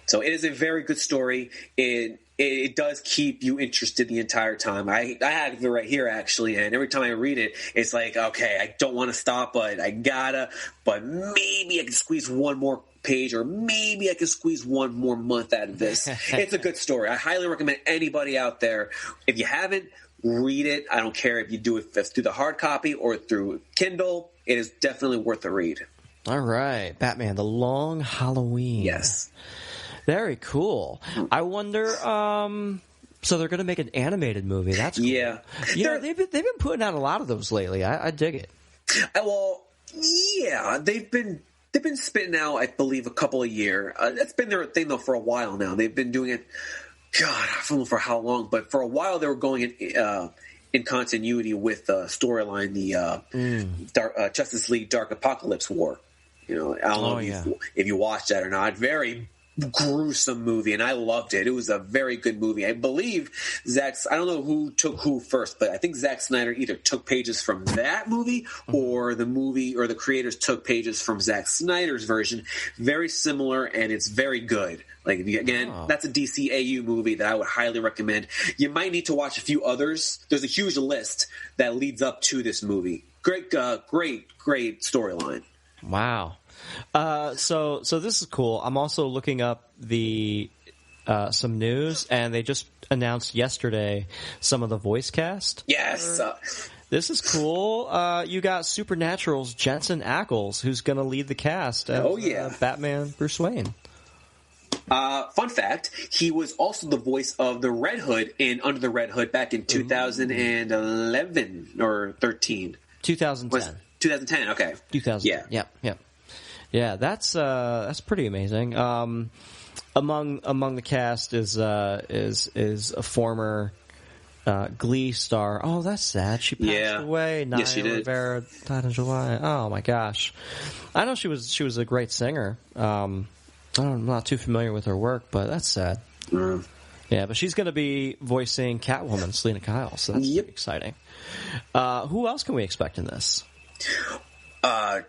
[SPEAKER 3] So it is a very good story. It does keep you interested the entire time. I have it right here, actually, and every time I read it, it's like, okay, I don't want to stop, but I gotta, but maybe I can squeeze one more page, or maybe I can squeeze one more month out of this. It's a good story. I highly recommend anybody out there, if you haven't, read it. I don't care if you do it through the hard copy or through Kindle. It is definitely worth a read.
[SPEAKER 4] All right. Batman, The Long Halloween.
[SPEAKER 3] Yes.
[SPEAKER 4] Very cool. I wonder, so they're going to make an animated movie. That's cool.
[SPEAKER 3] Yeah.
[SPEAKER 4] You know, they've been putting out a lot of those lately. I dig it.
[SPEAKER 3] Well, yeah, they've been spitting out, I believe, a couple a year. That's been their thing, though, for a while now. They've been doing it, God, I don't know for how long, but for a while they were going in continuity with the storyline, the Justice League Dark Apocalypse War. You know, I don't know if you watched that or not. Very gruesome movie, and I loved it. It was a very good movie. I believe I don't know who took who first, but I think Zack Snyder either took pages from that movie, or the movie or the creators took pages from Zack Snyder's version. Very similar, and it's very good. Like, again, that's a DCAU movie that I would highly recommend. You might need to watch a few others. There's a huge list that leads up to this movie. Great storyline.
[SPEAKER 4] Wow. So this is cool. I'm also looking up the some news, and they just announced yesterday some of the voice cast.
[SPEAKER 3] Yes.
[SPEAKER 4] This is cool. You got Supernatural's Jensen Ackles, who's going to lead the cast as Batman Bruce Wayne.
[SPEAKER 3] Fun fact, he was also the voice of the Red Hood in Under the Red Hood back in 2011 or 13.
[SPEAKER 4] 2010.
[SPEAKER 3] 2010, okay.
[SPEAKER 4] 2000. Yeah. Yep. Yeah, that's pretty amazing. Among the cast is a former Glee star. Oh, that's sad. She passed away.
[SPEAKER 3] Yes, she did.
[SPEAKER 4] Rivera died in July. Oh my gosh. I know she was a great singer. I'm not too familiar with her work, but that's sad. Yeah, but she's going to be voicing Catwoman, Selena Kyle, so that's pretty exciting. Who else can we expect in this?
[SPEAKER 3] I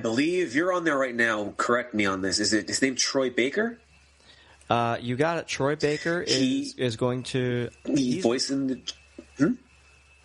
[SPEAKER 3] believe you're on there right now. Correct me on this. Is it his name Troy Baker?
[SPEAKER 4] You got it. Troy Baker is going to...
[SPEAKER 3] He's voicing the...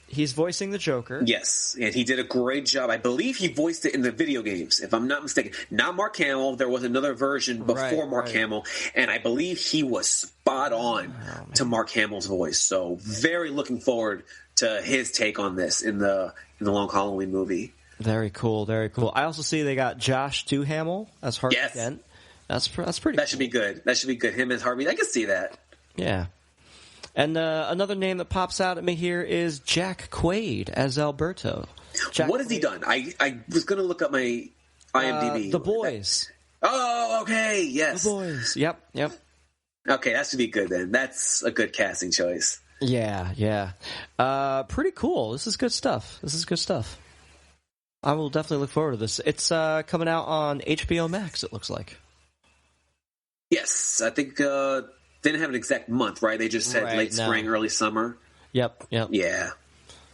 [SPEAKER 4] He's voicing the Joker.
[SPEAKER 3] Yes, and he did a great job. I believe he voiced it in the video games, if I'm not mistaken. Not Mark Hamill. There was another version before Mark Hamill, and I believe he was spot on to Mark Hamill's voice. So very looking forward to his take on this in the Long Halloween movie.
[SPEAKER 4] Very cool, very cool. I also see they got Josh Duhamel as Harvey Dent. That's pretty.
[SPEAKER 3] That should be good. That should be good. Him as Harvey. I can see that.
[SPEAKER 4] Yeah. And another name that pops out at me here is Jack Quaid as Alberto.
[SPEAKER 3] What has he done? I was going to look up my IMDb.
[SPEAKER 4] The Boys.
[SPEAKER 3] Oh, okay. Yes.
[SPEAKER 4] The Boys. Yep.
[SPEAKER 3] Okay, that should be good then. That's a good casting choice.
[SPEAKER 4] Yeah. Pretty cool. This is good stuff. I will definitely look forward to this. It's coming out on HBO Max, it looks like.
[SPEAKER 3] Yes, I think... They didn't have an exact month, right? They just said late spring, early summer.
[SPEAKER 4] Yep.
[SPEAKER 3] Yeah.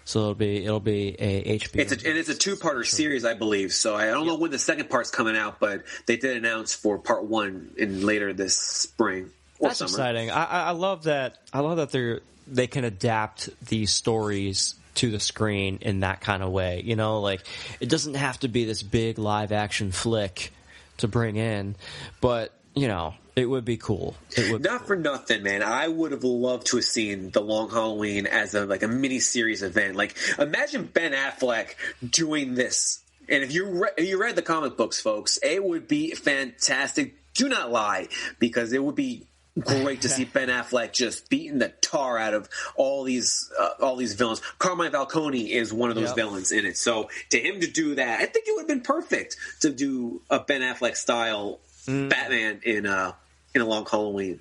[SPEAKER 4] So it'll be a HBO.
[SPEAKER 3] It's a two-parter series, I believe. So I don't know when the second part's coming out, but they did announce for part one in later this spring or
[SPEAKER 4] That's
[SPEAKER 3] summer.
[SPEAKER 4] Exciting. I love that. I love that they can adapt these stories to the screen in that kind of way. You know, like it doesn't have to be this big live action flick to bring in, but you know. It would be cool.
[SPEAKER 3] Not for nothing, man. I would have loved to have seen The Long Halloween as a mini-series event. Like, imagine Ben Affleck doing this. And if you read the comic books, folks, it would be fantastic. Do not lie, because it would be great to see Ben Affleck just beating the tar out of all these villains. Carmine Falcone is one of those villains in it. So to him to do that, I think it would have been perfect to do a Ben Affleck style Batman in A Long Halloween.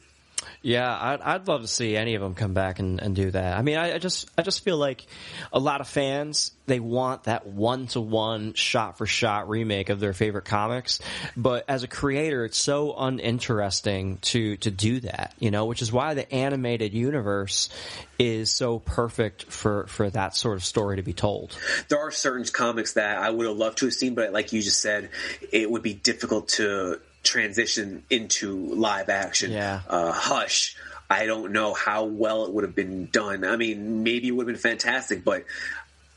[SPEAKER 4] Yeah, I'd love to see any of them come back and do that. I mean, I just feel like a lot of fans, they want that one-to-one, shot-for-shot remake of their favorite comics. But as a creator, it's so uninteresting to do that, you know, which is why the animated universe is so perfect for that sort of story to be told.
[SPEAKER 3] There are certain comics that I would have loved to have seen, but like you just said, it would be difficult to transition into live action. Hush, I don't know how well it would have been done. I mean, maybe it would have been fantastic, but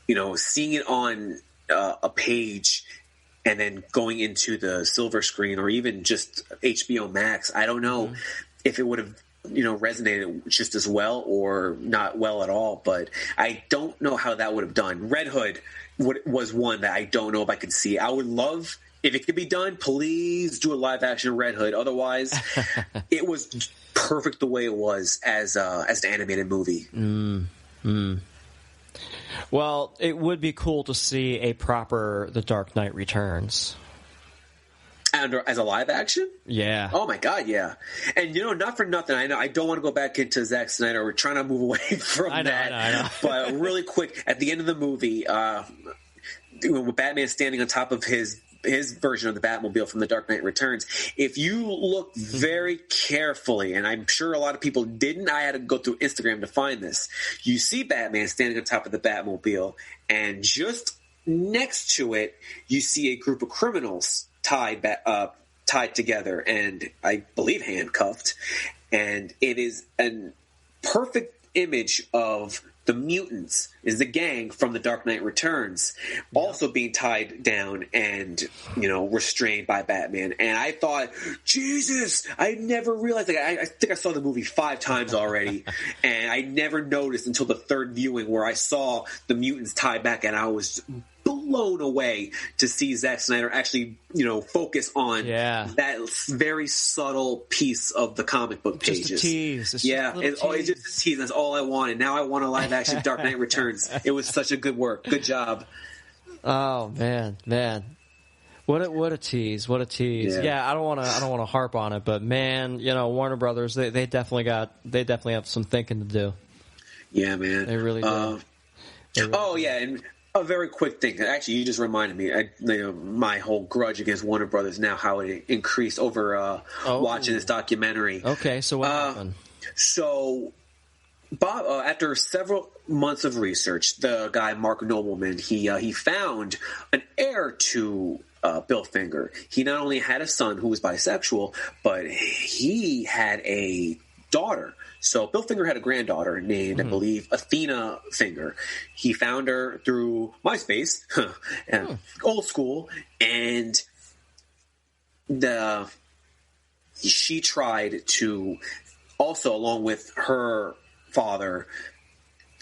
[SPEAKER 3] you know, seeing it on a page and then going into the silver screen or even just HBO Max, I don't know if it would have, you know, resonated just as well or not well at all. But I don't know how that would have done. Red Hood was one that I don't know if I could see. I would love, if it could be done, please do a live action Red Hood. Otherwise, it was perfect the way it was as an animated movie.
[SPEAKER 4] Well, it would be cool to see a proper The Dark Knight Returns.
[SPEAKER 3] And as a live action?
[SPEAKER 4] Yeah.
[SPEAKER 3] Oh my God, yeah. And you know, not for nothing, I know I don't want to go back into Zack Snyder. We're trying to move away from that.
[SPEAKER 4] I know.
[SPEAKER 3] But really quick, at the end of the movie, with Batman standing on top of his version of the Batmobile from The Dark Knight Returns, if you look very carefully, and I'm sure a lot of people didn't, I had to go through Instagram to find this, you see Batman standing on top of the Batmobile, and just next to it, you see a group of criminals tied together and I believe handcuffed, and it is a perfect image of the mutants, is the gang from The Dark Knight Returns, also being tied down and, you know, restrained by Batman. And I thought, Jesus, I never realized. Like, I think I saw the movie 5 times already, and I never noticed until the third viewing where I saw the mutants tied back, and I was blown away to see Zack Snyder actually, you know, focus on that very subtle piece of the comic book pages.
[SPEAKER 4] Just a tease.
[SPEAKER 3] It's just a tease. That's all I wanted. Now I want a live action Dark Knight Returns. It was such a good work. Good job.
[SPEAKER 4] Oh man. What a tease. What a tease. Yeah, I don't want to harp on it, but man, you know, Warner Brothers, they definitely have some thinking to do.
[SPEAKER 3] Yeah, man.
[SPEAKER 4] They really do.
[SPEAKER 3] And a very quick thing. Actually, you just reminded me. My whole grudge against Warner Brothers now, how it increased over watching this documentary.
[SPEAKER 4] Okay, so what happened?
[SPEAKER 3] So, Bob, after several months of research, the guy Mark Nobleman, he found an heir to Bill Finger. He not only had a son who was bisexual, but he had a daughter. So Bill Finger had a granddaughter named, I believe, Athena Finger. He found her through MySpace, old school, and she tried to also, along with her father,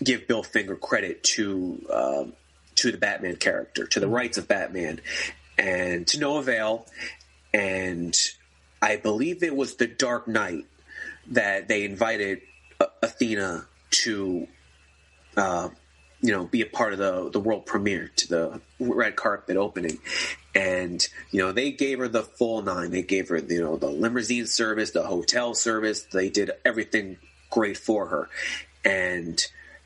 [SPEAKER 3] give Bill Finger credit to the Batman character, to the rights of Batman, and to no avail. And I believe it was The Dark Knight that they invited Athena to, be a part of the world premiere, to the red carpet opening. And, they gave her the full 9. They gave her, the limousine service, the hotel service. They did everything great for her. And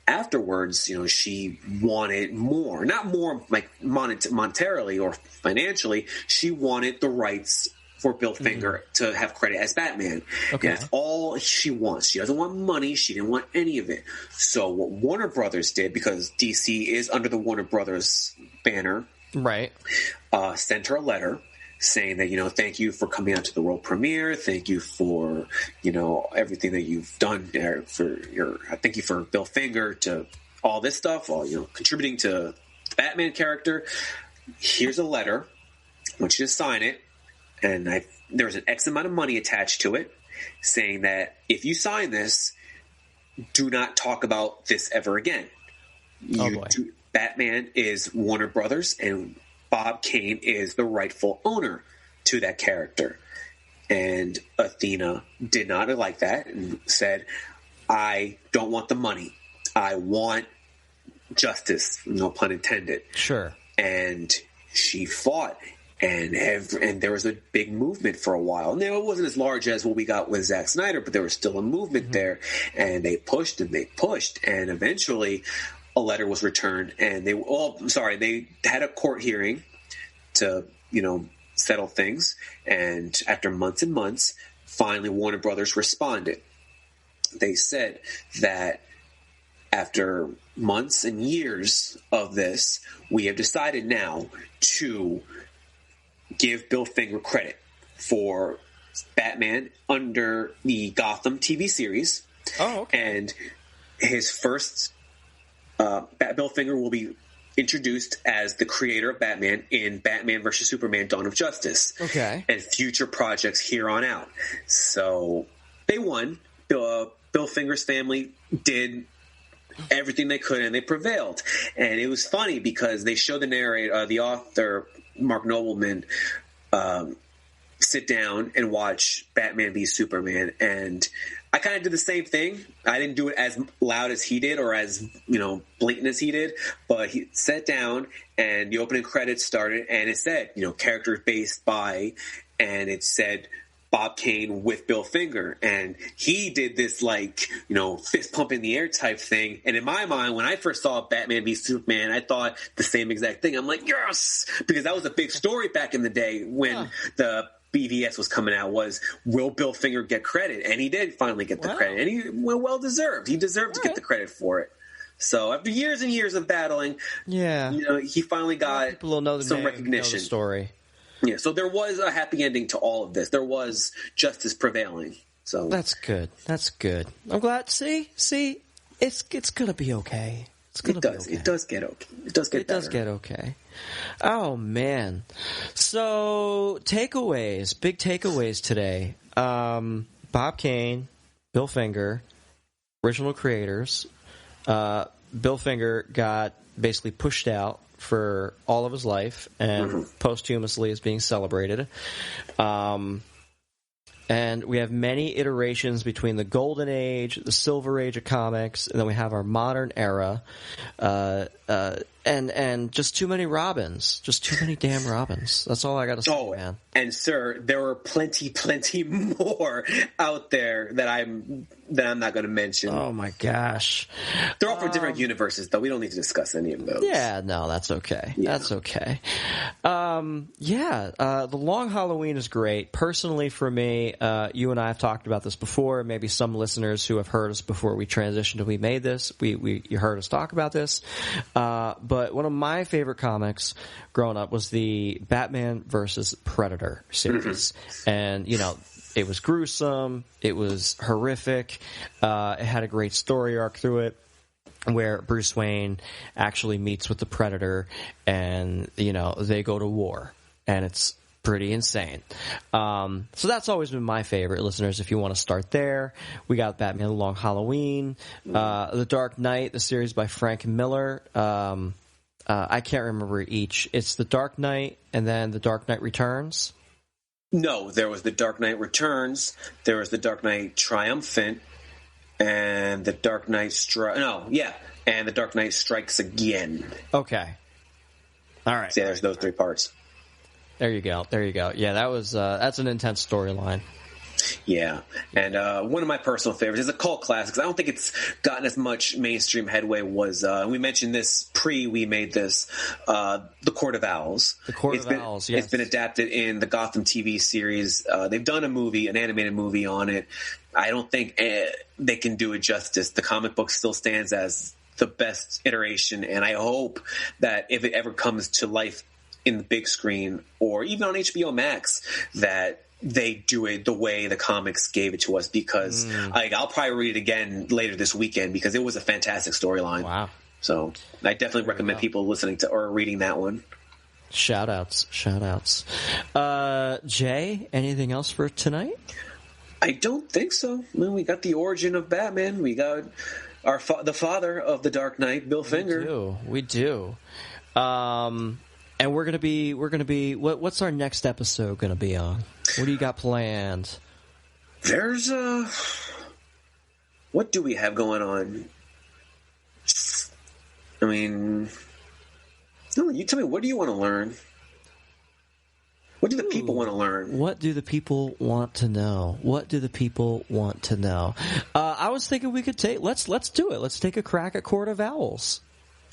[SPEAKER 3] afterwards, she wanted more. Not more like monetarily or financially. She wanted the rights for Bill Finger to have credit as Batman. Okay. And that's all she wants. She doesn't want money. She didn't want any of it. So what Warner Brothers did, because DC is under the Warner Brothers banner,
[SPEAKER 4] right,
[SPEAKER 3] sent her a letter saying that, thank you for coming out to the world premiere. Thank you for, everything that you've done thank you for Bill Finger to all this stuff, all, contributing to the Batman character. Here's a letter. I want you to sign it. And there's an X amount of money attached to it, saying that if you sign this, do not talk about this ever again. Batman is Warner Brothers, and Bob Kane is the rightful owner to that character. And Athena did not like that and said, I don't want the money. I want justice, no pun intended.
[SPEAKER 4] Sure.
[SPEAKER 3] And she fought, and there was a big movement for a while. Now, it wasn't as large as what we got with Zack Snyder, but there was still a movement there, and they pushed, and eventually a letter was returned, and they had a court hearing to, settle things, and after months and months, finally Warner Brothers responded. They said that after months and years of this, we have decided now to give Bill Finger credit for Batman under the Gotham TV series.
[SPEAKER 4] Oh, okay.
[SPEAKER 3] And his first Bill Finger will be introduced as the creator of Batman in Batman vs. Superman Dawn of Justice.
[SPEAKER 4] Okay.
[SPEAKER 3] And future projects here on out. So they won. Bill Finger's family did everything they could, and they prevailed. And it was funny because they showed the narrator, the author, Mark Nobleman, sit down and watch Batman v Superman, and I kind of did the same thing. I didn't do it as loud as he did or as, blatant as he did, but he sat down and the opening credits started, and it said, characters based by, and it said Bob Kane with Bill Finger, and he did this fist pump in the air type thing. And in my mind, when I first saw Batman v Superman, I thought the same exact thing. I'm like, yes, because that was a big story back in the day when the BVS was coming out, was will Bill Finger get credit? And he did finally get the credit, and he well deserved. He deserved to get the credit for it. So after years and years of battling, he finally got some recognition.
[SPEAKER 4] The story.
[SPEAKER 3] Yeah, so there was a happy ending to all of this. There was justice prevailing. So
[SPEAKER 4] that's good. That's good. I'm glad. See, it's gonna be okay.
[SPEAKER 3] It does get okay. It does get better.
[SPEAKER 4] Does get okay. Oh man. So takeaways, big takeaways today. Bob Kane, Bill Finger, original creators. Bill Finger got basically pushed out for all of his life and posthumously is being celebrated. And we have many iterations between the golden age, the silver age of comics, and then we have our modern era. And just too many Robins. Just too many damn Robins. That's all I got to say, man.
[SPEAKER 3] And sir, there are plenty more out there that I'm not going to mention.
[SPEAKER 4] Oh my gosh.
[SPEAKER 3] They're all from different universes, though. We don't need to discuss any of those.
[SPEAKER 4] Yeah, no, that's okay. Yeah. That's okay. The Long Halloween is great. Personally, for me, you and I have talked about this before. Maybe some listeners who have heard us before we transitioned to We Made This, you heard us talk about this. But one of my favorite comics growing up was the Batman versus Predator series. And, it was gruesome. It was horrific. It had a great story arc through it, where Bruce Wayne actually meets with the Predator and, they go to war. And it's pretty insane. So that's always been my favorite, listeners, if you want to start there. We got Batman The Long Halloween, The Dark Knight, the series by Frank Miller. I can't remember each. It's The Dark Knight and then The Dark Knight Returns.
[SPEAKER 3] No, there was The Dark Knight Returns, there was The Dark Knight Triumphant, and The Dark Knight and The Dark Knight Strikes Again.
[SPEAKER 4] Okay. All right.
[SPEAKER 3] So there's those three parts.
[SPEAKER 4] There you go. Yeah, that's an intense storyline.
[SPEAKER 3] Yeah, and one of my personal favorites is a cult classic. I don't think it's gotten as much mainstream headway. We mentioned this we made this, The Court of Owls.
[SPEAKER 4] The Court of Owls, yes.
[SPEAKER 3] It's been adapted in the Gotham TV series. They've done an animated movie on it. I don't think they can do it justice. The comic book still stands as the best iteration, and I hope that if it ever comes to life in the big screen or even on HBO Max, that they do it the way the comics gave it to us, because I'll probably read it again later this weekend because it was a fantastic storyline.
[SPEAKER 4] Wow.
[SPEAKER 3] So I definitely recommend people listening to or reading that one.
[SPEAKER 4] Shout outs. Jay, anything else for tonight?
[SPEAKER 3] I don't think so. We got the origin of Batman. We got the father of the Dark Knight, Bill Finger.
[SPEAKER 4] We do. And we're gonna be what's our next episode gonna be on? What do you got planned?
[SPEAKER 3] There's what do we have going on? I mean, you tell me, what do you want to learn? What do the people want to learn?
[SPEAKER 4] What do the people want to know? What do the people want to know? I was thinking we could let's do it. Let's take a crack at Court of Owls.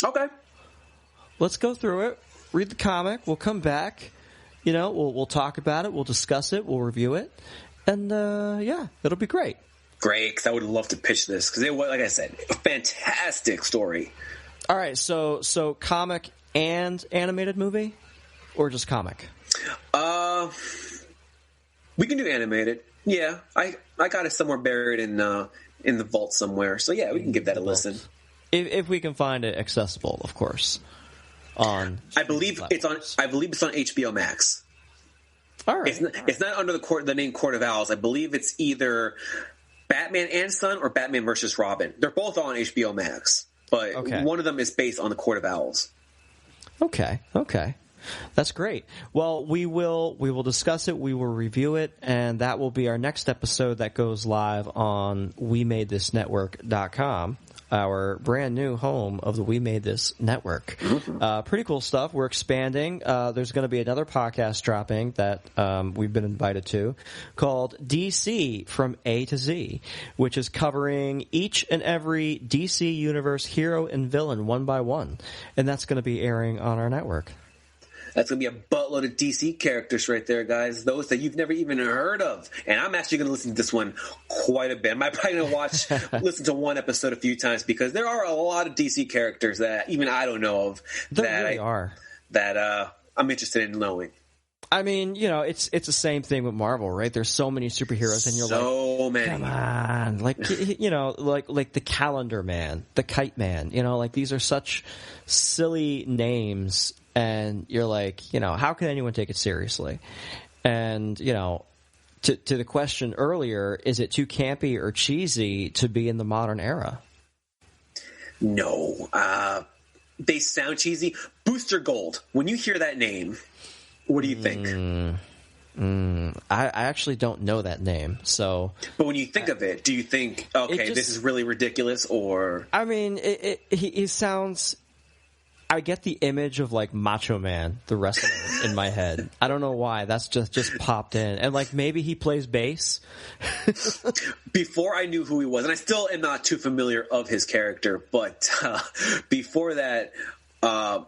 [SPEAKER 3] Okay.
[SPEAKER 4] Let's go through it. Read the comic. We'll come back. We'll talk about it. We'll discuss it. We'll review it. And, it'll be great.
[SPEAKER 3] Great, because I would love to pitch this. Because, like I said, a fantastic story.
[SPEAKER 4] All right, so comic and animated movie? Or just comic?
[SPEAKER 3] We can do animated. Yeah, I got it somewhere buried in the vault somewhere. So, yeah, we can give that a listen.
[SPEAKER 4] If we can find it accessible, of course. I
[SPEAKER 3] believe it's on HBO Max.
[SPEAKER 4] All right.
[SPEAKER 3] It's not under the name Court of Owls. I believe it's either Batman and Son or Batman versus Robin. They're both on HBO Max, but one of them is based on the Court of Owls.
[SPEAKER 4] Okay. That's great. Well, we will discuss it, we will review it, and that will be our next episode that goes live on WeMadeThisNetwork.com. Our brand new home of the We Made This Network. Pretty cool stuff. We're expanding. There's going to be another podcast dropping that we've been invited to called DC from A to Z, which is covering each and every DC Universe hero and villain one by one. And that's going to be airing on our network.
[SPEAKER 3] That's going to be a buttload of DC characters right there, guys. Those that you've never even heard of. And I'm actually going to listen to this one quite a bit. I'm probably going to listen to one episode a few times because there are a lot of DC characters that even I don't know of that I'm interested in knowing.
[SPEAKER 4] I mean, it's the same thing with Marvel, right? There's so many superheroes, and you're
[SPEAKER 3] so many.
[SPEAKER 4] Come on, like the Calendar Man, the Kite Man. These are such silly names. And you're like, how can anyone take it seriously? And, to the question earlier, is it too campy or cheesy to be in the modern era?
[SPEAKER 3] No. They sound cheesy. Booster Gold. When you hear that name, what do you think?
[SPEAKER 4] I actually don't know that name. So,
[SPEAKER 3] but when you think of it, do you think, this is really ridiculous? Or
[SPEAKER 4] I mean, he sounds... I get the image of Macho Man, the wrestler, in my head. I don't know why. That's just popped in. And maybe he plays bass.
[SPEAKER 3] Before I knew who he was, and I still am not too familiar of his character, but before that, do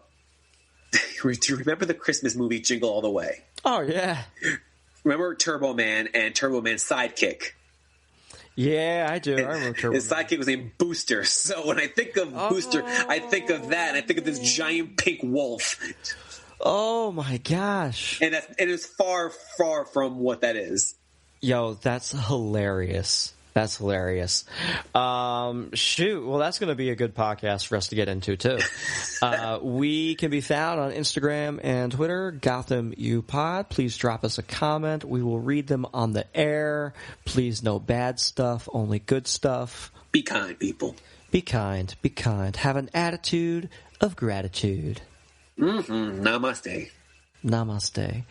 [SPEAKER 3] you remember the Christmas movie Jingle All the Way?
[SPEAKER 4] Oh, yeah.
[SPEAKER 3] Remember Turbo Man and Turbo Man's sidekick?
[SPEAKER 4] Yeah, I do. I remember Turbo
[SPEAKER 3] His sidekick was named Booster. So when I think of Booster, I think of that. And I think of this giant pink wolf.
[SPEAKER 4] Oh, my gosh.
[SPEAKER 3] And it is far, far from what that is.
[SPEAKER 4] Yo, that's hilarious. That's hilarious. Shoot. Well, that's going to be a good podcast for us to get into, too. We can be found on Instagram and Twitter, Gotham U Pod. Please drop us a comment. We will read them on the air. Please, no bad stuff, only good stuff.
[SPEAKER 3] Be kind, people.
[SPEAKER 4] Be kind. Be kind. Have an attitude of gratitude.
[SPEAKER 3] Namaste.
[SPEAKER 4] Namaste.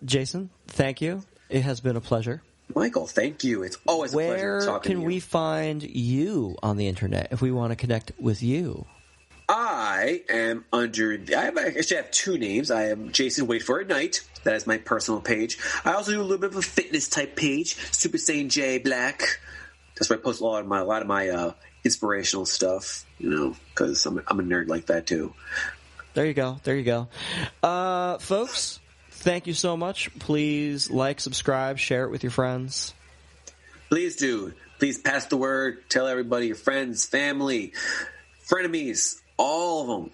[SPEAKER 4] Jason, thank you. It has been a pleasure.
[SPEAKER 3] Michael, thank you. It's always a pleasure talking to you.
[SPEAKER 4] Where can we find you on the internet if we want to connect with you?
[SPEAKER 3] I actually have two names. I am Jason Wait For It Night. That is my personal page. I also do a little bit of a fitness type page, Super Saiyan J Black. That's where I post a lot of my inspirational stuff, because I'm a nerd like that too.
[SPEAKER 4] There you go. Folks, thank you so much. Please like, subscribe, share it with your friends.
[SPEAKER 3] Please do. Please pass the word. Tell everybody, your friends, family, frenemies, all of them.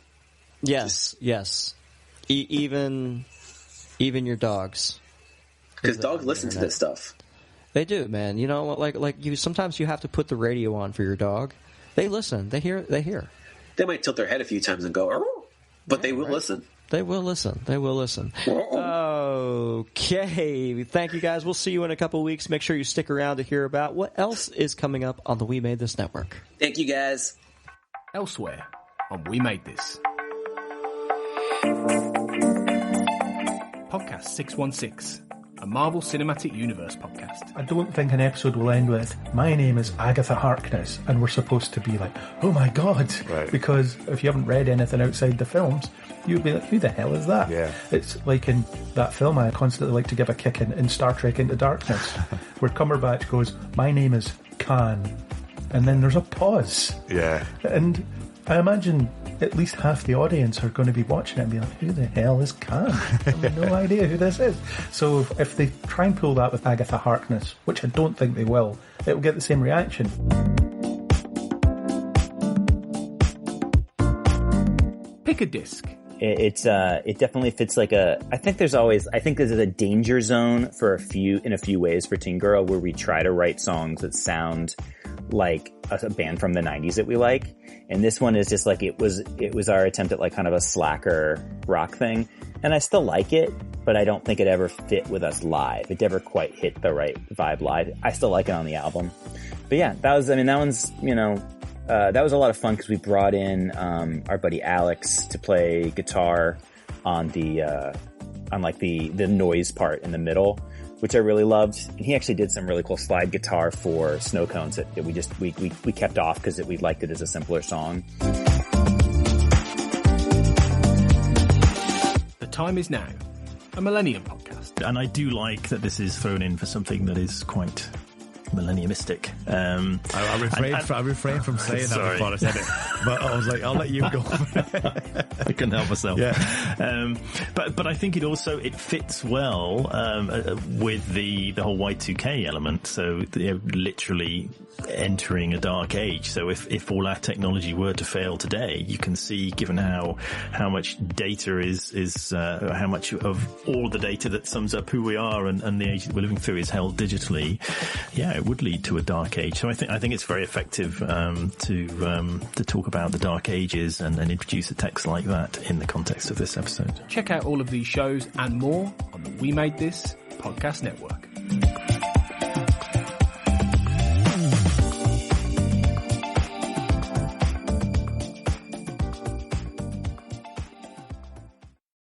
[SPEAKER 4] Yes. Even your dogs.
[SPEAKER 3] Because dogs listen to this stuff.
[SPEAKER 4] They do, man. Sometimes you have to put the radio on for your dog. They listen. They hear.
[SPEAKER 3] They might tilt their head a few times and go, "Arr!" But they will listen.
[SPEAKER 4] They will listen. Okay. Thank you, guys. We'll see you in a couple weeks. Make sure you stick around to hear about what else is coming up on the We Made This Network.
[SPEAKER 3] Thank you, guys.
[SPEAKER 2] Elsewhere on We Made This. Podcast 616, a Marvel Cinematic Universe podcast.
[SPEAKER 1] I don't think an episode will end with, my name is Agatha Harkness, and we're supposed to be like, oh my god,
[SPEAKER 5] right. Because
[SPEAKER 1] if you haven't read anything outside the films, you'd be like, who the hell is that?
[SPEAKER 5] Yeah.
[SPEAKER 1] It's like in that film I constantly like to give a kick in Star Trek Into Darkness, where Cumberbatch goes, my name is Khan, and then there's a pause.
[SPEAKER 5] Yeah.
[SPEAKER 1] And I imagine at least half the audience are going to be watching it and be like, who the hell is Khan? I have no idea who this is. So if they try and pull that with Agatha Harkness, which I don't think they will, it will get the same reaction.
[SPEAKER 2] Pick a disc.
[SPEAKER 6] It definitely fits like I think there's a danger zone in a few ways for Teen Girl, where we try to write songs that sound like a band from the 90s that we like. And this one is just like, it was our attempt at like kind of a slacker rock thing. And I still like it, but I don't think it ever fit with us live. It never quite hit the right vibe live. I still like it on the album. But yeah, that was a lot of fun because we brought in, our buddy Alex to play guitar on the noise part in the middle, which I really loved. And he actually did some really cool slide guitar for Snow Cones that we kept off because we liked it as a simpler song.
[SPEAKER 2] The time is now. A Millennium podcast.
[SPEAKER 7] And I do like that this is thrown in for something that is quite millenniumistic.
[SPEAKER 5] I refrained from saying that before I said it, but I was like, I'll let you go.
[SPEAKER 7] I couldn't help myself.
[SPEAKER 5] Yeah.
[SPEAKER 7] But I think it fits well with the whole Y2K element. So literally entering a dark age. So if all our technology were to fail today, you can see, given how much data is how much of all the data that sums up who we are and the age that we're living through is held digitally. Yeah, it would lead to a dark age. So I think it's very effective to talk about the dark ages and introduce a text like that in the context of this episode.
[SPEAKER 2] Check out all of these shows and more on the We Made This podcast network.